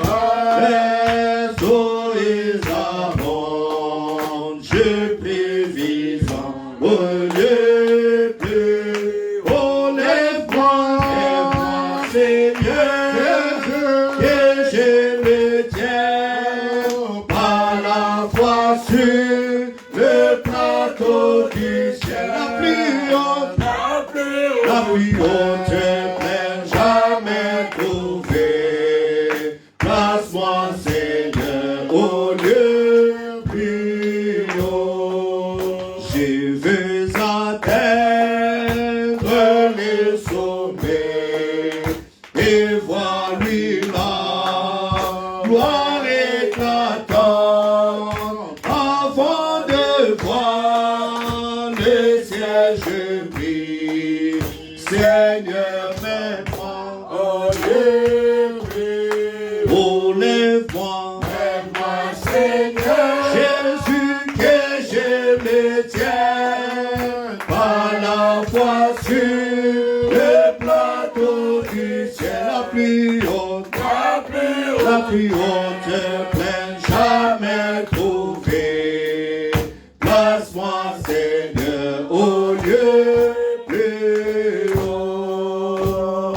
les eaux ils abondent. Je prie vivant au lieu plus haut, lève-moi, Seigneur, que je me tiens par la foi sur le plateau du ciel, la plus haute plaine jamais trouvée. Place-moi, Seigneur, au lieu plus haut. Je veux atteindre les sommets et voir lui la gloire éclatante. Avant de voir le ciel, je prie, Seigneur, mets-moi au lieu plus haut, lève-moi, Seigneur, Jésus, que je me tienne par la foi sur le plateau du ciel, la plus haute plaine jamais trouvée. Place-moi, Seigneur, au lieu plus haut.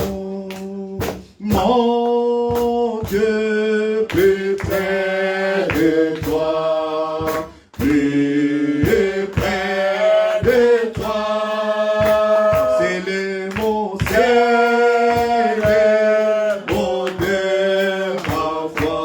Mon Dieu, plus près de toi, plus près de toi, c'est le mon ciel, mon Dieu, ma foi,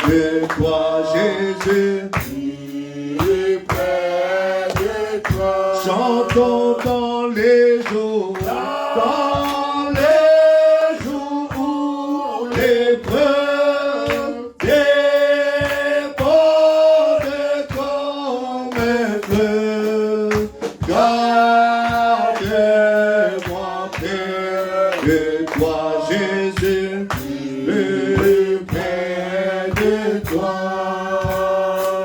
de toi, Jésus. Plus près de toi. Chantons dans les jours, dans les jours où l'épreuve déborde comme un feu. Garde-moi près de toi, Jésus, plus près de toi.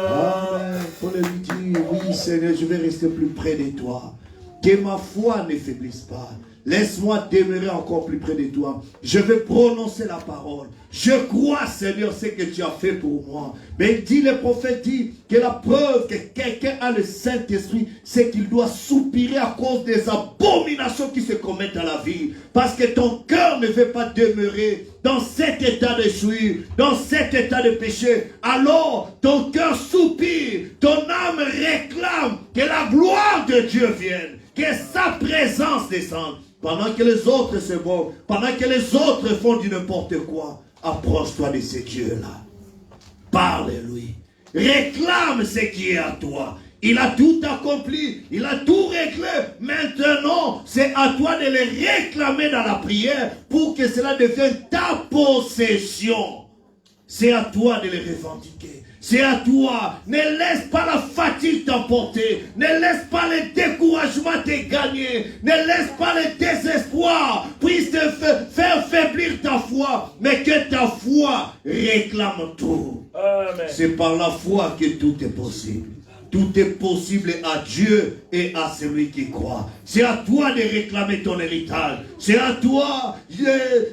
Amen. Faut lui dire, oui Seigneur, je vais rester plus près de toi. Que ma foi ne faiblisse pas. Laisse-moi demeurer encore plus près de toi. Je vais prononcer la parole. Je crois, Seigneur, ce que tu as fait pour moi. Mais dit le prophète dit que la preuve que quelqu'un a le Saint-Esprit, c'est qu'il doit soupirer à cause des abominations qui se commettent dans la vie. Parce que ton cœur ne veut pas demeurer dans cet état de souillure, dans cet état de péché. Alors, ton cœur soupire, ton âme réclame que la gloire de Dieu vienne, que sa présence descende. Pendant que les autres se moquent, pendant que les autres font du n'importe quoi, approche-toi de ce Dieu-là. Parle-lui. Réclame ce qui est à toi. Il a tout accompli. Il a tout réglé. Maintenant, c'est à toi de le réclamer dans la prière pour que cela devienne ta possession. C'est à toi de le revendiquer. C'est à toi. Ne laisse pas la fatigue t'emporter. Ne laisse pas le découragement te gagner. Ne laisse pas le désespoir puisse te faire faiblir ta foi. Mais que ta foi réclame tout. C'est par la foi que tout est possible. Tout est possible à Dieu et à celui qui croit. C'est à toi de réclamer ton héritage. C'est à toi.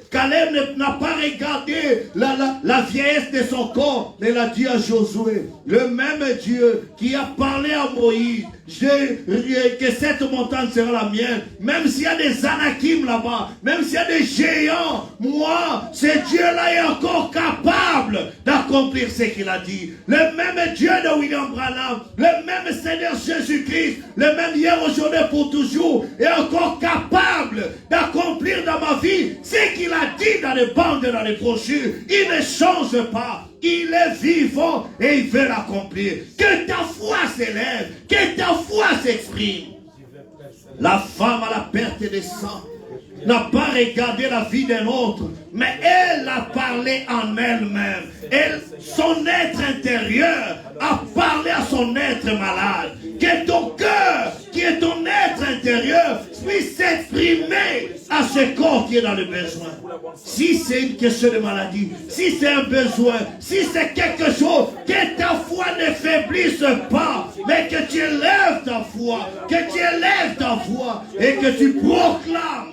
Caleb n'a pas regardé la vieillesse de son corps, mais il a dit à Josué, le même Dieu qui a parlé à Moïse, que cette montagne sera la mienne. Même s'il y a des Anakim là-bas, même s'il y a des géants, moi, ce Dieu-là est encore capable d'accomplir ce qu'il a dit. Le même Dieu de William Branham, le même Seigneur Jésus-Christ, le même hier, aujourd'hui, pour toujours, est encore capable d'accomplir dans ma vie ce qu'il a dit dans les bandes et dans les brochures. Il ne change pas. Il est vivant et il veut l'accomplir. Que ta foi s'élève, que ta foi s'exprime. La femme à la perte de sang n'a pas regardé la vie d'un autre, mais elle a parlé en elle-même. Son être intérieur a parlé à son être malade. Que ton cœur, qui est ton être intérieur, puisse s'exprimer à ce corps qui est dans le besoin. Si c'est une question de maladie, si c'est un besoin, si c'est quelque chose, que ta foi ne faiblisse pas, mais que tu élèves ta foi, que tu élèves ta voix et que tu proclames.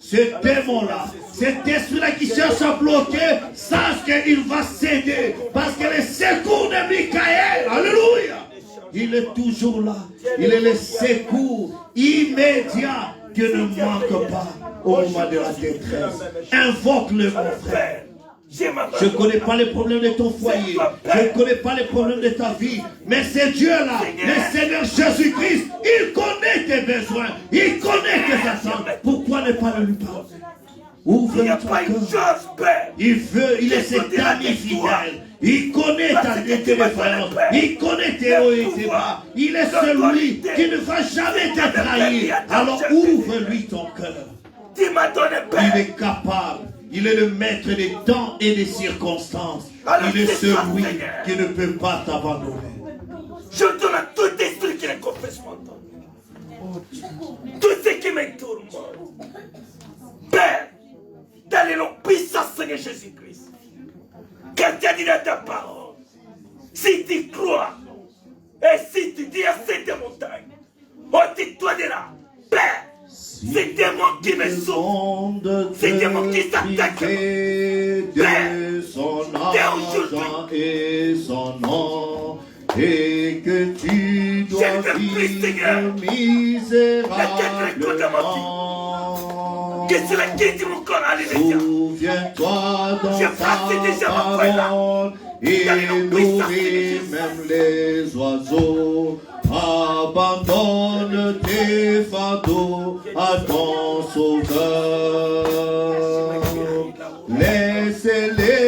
Ce démon-là, cet esprit-là qui cherche à bloquer, sache qu'il va céder. Parce que le secours de Michael, alléluia, il est toujours là. Il est le secours immédiat qui ne manque pas au moment de la détresse. Invoque-le, mon frère. Je ne connais pas les problèmes de ton foyer. Je ne connais pas les problèmes de ta vie. Mais c'est Dieu-là, le Seigneur Jésus-Christ, il connaît tes besoins. Il connaît tes attentes. Pourquoi ne pas lui parler? Ouvre ton cœur. Il est cet ami fidèle. Il connaît tes défaillances. Il connaît tes hauts et tes bas. Il est celui qui ne va jamais te trahir. Alors ouvre-lui ton cœur. Il est capable. Il est le maître des temps et des circonstances. Il est celui qui ne peut pas t'abandonner. Je donne à tout esprit qui ne confesse mon nom. Tout ce qui m'entoure, Père, dans les noms puissants, Seigneur Jésus-Christ, quand tu as dit dans ta parole, si tu crois, et si tu dis à cette montagne, ôte-toi de là, Père, ces démons qui me souffrent, ces démons qui s'attaquent, Père, son argent et son nom, et que tu dois vivre misérablement. Que cela quitte mon corps, alléluia. Souviens-toi dans ta parole et nourris même les oiseaux. Abandonne tes fardeaux à ton sauveur. Laisse-les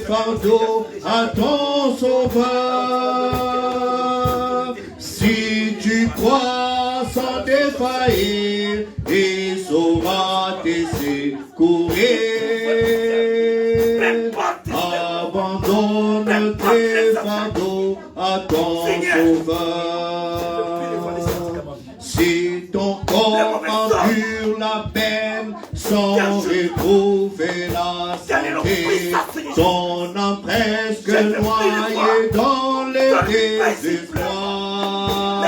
fardeaux à ton sauveur. Si tu crois sans défaillir, il saura te secourir. Abandonne tes fardeaux à ton sauveur. Si ton corps endure la peine sans retrouver la santé, ton âme presque noyée dans le désespoir,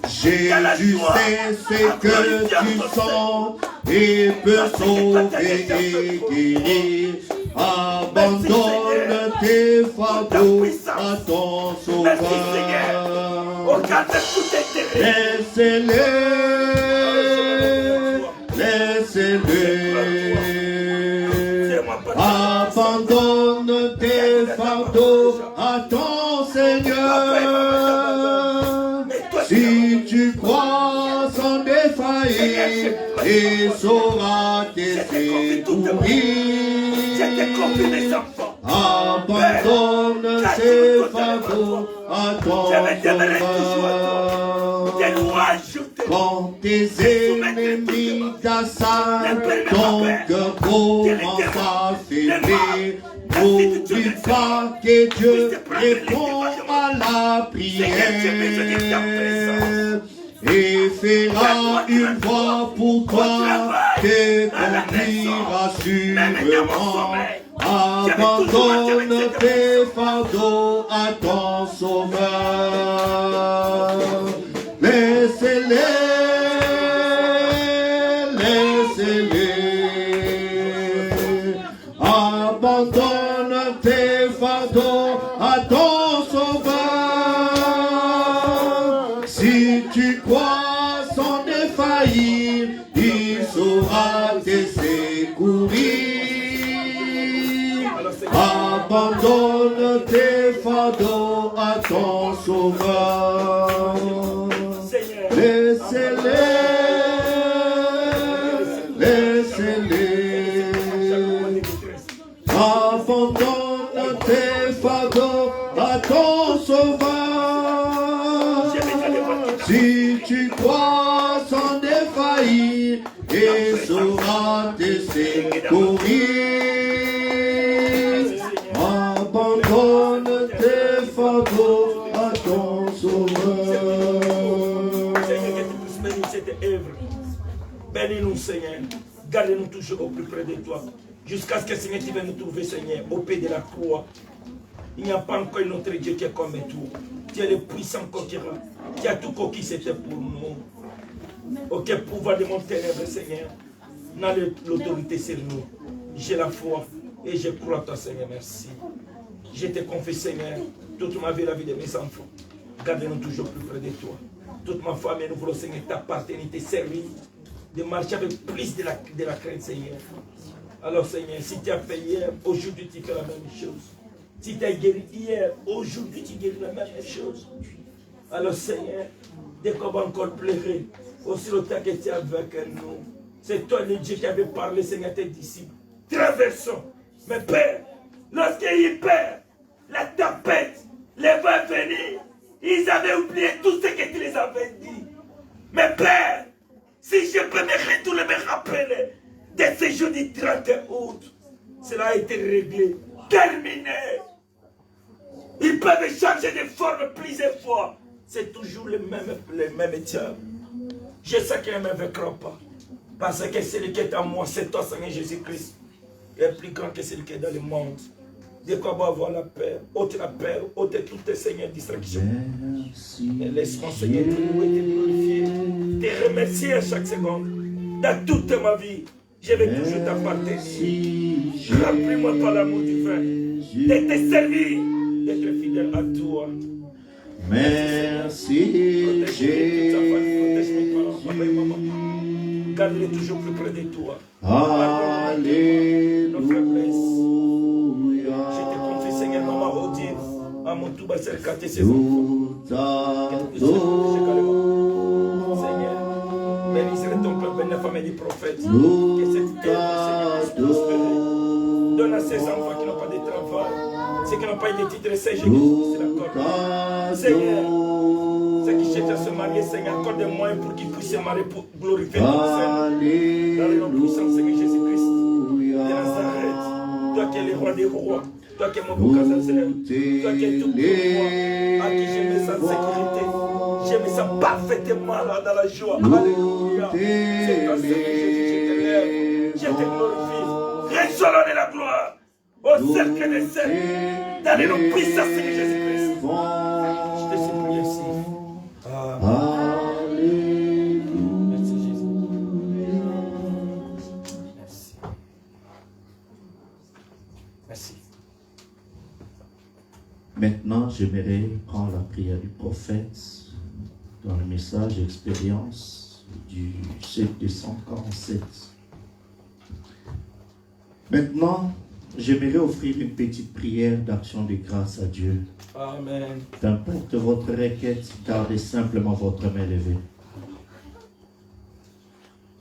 Jésus sait ce que tu sens et peut sauver et guérir. Abandonne tes fardeaux à ton sauveur. Laissez-le, laissez-le. Abandonne tes fardeaux à ton Seigneur. Si tu crois sans défaillir, il saura te secourir. Abandonne tes fardeaux à ton sauveur. Quand tes ennemis t'assaillent, ton cœur commence à faiblir. N'oublie pas que Dieu répond à la prière et fera une voie pour toi, te conduira sûrement. Abandonne tes fardeaux à ton sauveur. Laissez-les, laissez-les. Abandonne tes fardeaux à ton sauveur. Si tu crois sans défaillir, il saura te secourir. Abandonne tes fardeaux à ton sauveur. Laissez-les, laissez-les. Abandonne tes fardeaux à ton sauveur. Si tu crois sans défaillir, il saura te secourir. Abandonne tes fardeaux à ton sauveur. Bénis-nous, Seigneur. Garde-nous toujours au plus près de toi. Jusqu'à ce que, Seigneur, tu viennes nous trouver, Seigneur, au pied de la croix. Il n'y a pas encore un autre Dieu qui est comme toi. Tu es le puissant conquérant. Qui a tout conquis, c'était pour nous. Aucun pouvoir de mon ténèbre, Seigneur, n'a l'autorité sur nous. J'ai la foi et je crois à toi, Seigneur. Merci. Je te confie, Seigneur, toute ma vie, la vie de mes enfants. Garde-nous toujours plus près de toi. Toute ma famille, nous voulons, Seigneur, t'appartenir, te servir, de marcher avec plus de la crainte, Seigneur. Alors, Seigneur, si tu as fait hier, aujourd'hui tu fais la même chose. Si tu as guéri hier, aujourd'hui tu guéris la même chose. Alors, Seigneur, dès qu'on va encore pleurer, aussi longtemps que tu es avec nous, c'est toi le Dieu qui avait parlé, Seigneur, à tes disciples. Traversons. Mais Père, lorsqu'ils perdent la tempête, les vents venir, ils avaient oublié tout ce que tu les avais dit. Mais Père, si je peux me retourner, me rappeler de ce jour du 30 août, cela a été réglé, terminé. Ils peuvent changer de forme plusieurs fois. C'est toujours le même diable. Je sais qu'ils ne me vaincront pas. Parce que celui qui est en moi, c'est toi, Seigneur Jésus-Christ. Il est plus grand que celui qui est dans le monde. De quoi va avoir la paix, ôte toutes tes Seigneur distractions. Et laisse-moi, Seigneur, te louer, te glorifier, te remercier à chaque seconde. Dans toute ma vie, je vais toujours t'appartenir. Remplis-moi par l'amour divin, de te servir, d'être fidèle à toi. Merci, Jésus. Garde-les toujours plus près de toi. Alléluia. Je te confie, Seigneur, maman Odile, à mon tout bas, c'est le quartier, c'est bon. Seigneur, bénis ton peuple, bénis la famille du prophète. Que cette terre, Seigneur, puisse prospérer. Donne à ces enfants qui n'ont pas de travail. enfants. Ceux qui n'ont pas été titrés, Seigneur, c'est l'accord. Seigneur, ceux qui cherchent à se marier, Seigneur, accorde des moyens pour qu'ils puissent se marier pour glorifier ton Seigneur. Dans le nom puissant, Seigneur Jésus-Christ de Nazareth. Toi qui es le roi des rois. Toi qui es mon bouclier, Seigneur. Toi qui es tout pour moi. À qui je me sens en sécurité. Je me sens parfaitement dans la joie. Alléluia. C'est toi, Seigneur Jésus, je te lève. Je te glorifie. Résonnons de la gloire. Au cercle des cercles. Dans le nom puissant, Seigneur Jésus-Christ. Je te supplie ici. Amen. Merci Jésus. Merci. Merci. Maintenant, j'aimerais prendre la prière du prophète dans le message expérience du 7 décembre 47. Maintenant, j'aimerais offrir une petite prière d'action de grâce à Dieu. Amen. Qu'importe votre requête, gardez simplement votre main levée.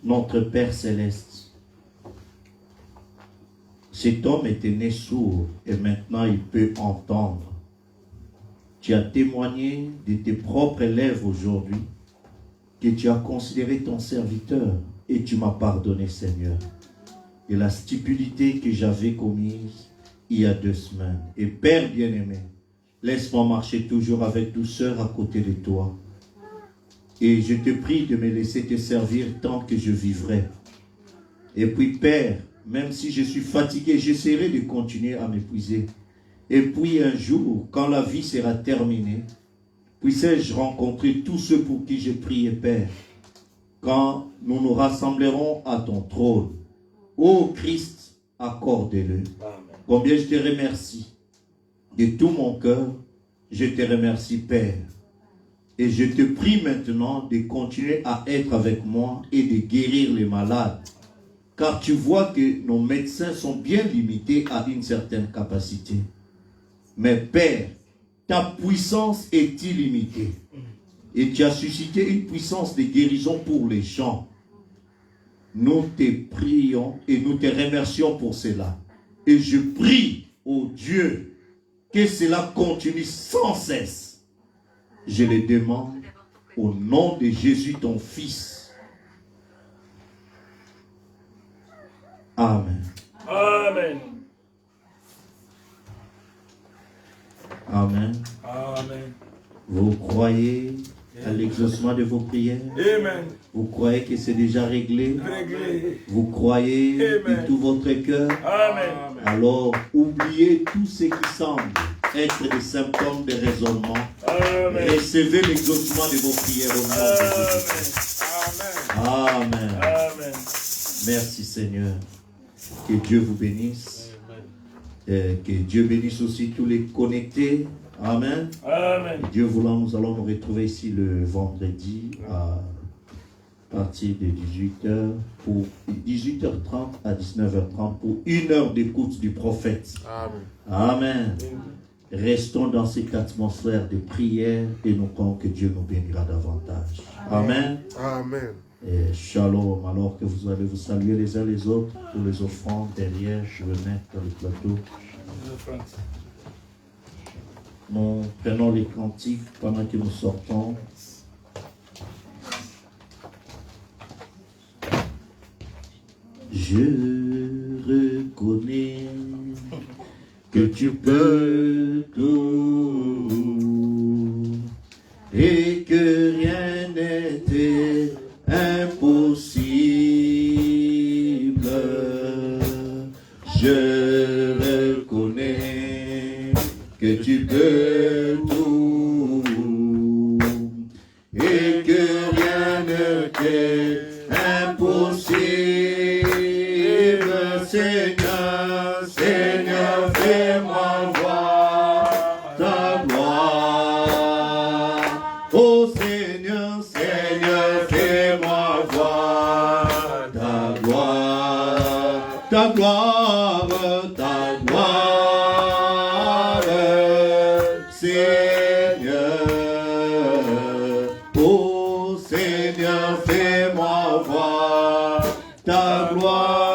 Notre Père Céleste, cet homme était né sourd et maintenant il peut entendre. Tu as témoigné de tes propres lèvres aujourd'hui que tu as considéré ton serviteur et tu m'as pardonné, Seigneur, et la stupidité que j'avais commise il y a 2 semaines. Et Père bien-aimé, laisse-moi marcher toujours avec douceur à côté de toi. Et je te prie de me laisser te servir tant que je vivrai. Et puis Père, même si je suis fatigué, j'essaierai de continuer à m'épuiser. Et puis un jour, quand la vie sera terminée, puisse-je rencontrer tous ceux pour qui j'ai prié, Père, quand nous nous rassemblerons à ton trône. Ô Christ, accorde-le. Combien je te remercie. De tout mon cœur, je te remercie, Père. Et je te prie maintenant de continuer à être avec moi et de guérir les malades. Car tu vois que nos médecins sont bien limités à une certaine capacité. Mais Père, ta puissance est illimitée. Et tu as suscité une puissance de guérison pour les gens. Nous te prions et nous te remercions pour cela. Et je prie, ô Dieu, que cela continue sans cesse. Je le demande au nom de Jésus, ton Fils. Amen. Amen. Amen. Amen. Vous croyez à l'exaucement de vos prières? Amen. Vous croyez que c'est déjà réglé? Réglé. Vous croyez Amen. de tout votre cœur? Amen. Alors, oubliez tout ce qui semble être des symptômes de raisonnement. Amen. Recevez l'exaucement de vos prières au nom de Jésus. Amen. Amen. Amen. Merci Seigneur. Que Dieu vous bénisse. Que Dieu bénisse aussi tous les connectés. Amen. Amen. Dieu voulant, nous allons nous retrouver ici le vendredi à partir de 18h pour 18h30 à 19h30 pour 1 heure d'écoute du prophète. Amen. Amen. Restons dans cette atmosphère de prière et nous croyons que Dieu nous bénira davantage. Amen. Amen. Et shalom. Alors que vous allez vous saluer les uns les autres pour les offrandes derrière, je vais mettre dans le plateau. Nous prenons les cantiques pendant que nous sortons. Je reconnais que tu peux tout et que rien n'était impossible. Je reconnais que tu peux tout et que rien n'était impossible. Seigneur, Seigneur, fais-moi voir ta gloire. Oh Seigneur, Seigneur, fais-moi voir ta gloire, ta gloire, ta gloire, Seigneur. Oh Seigneur, fais-moi voir ta gloire.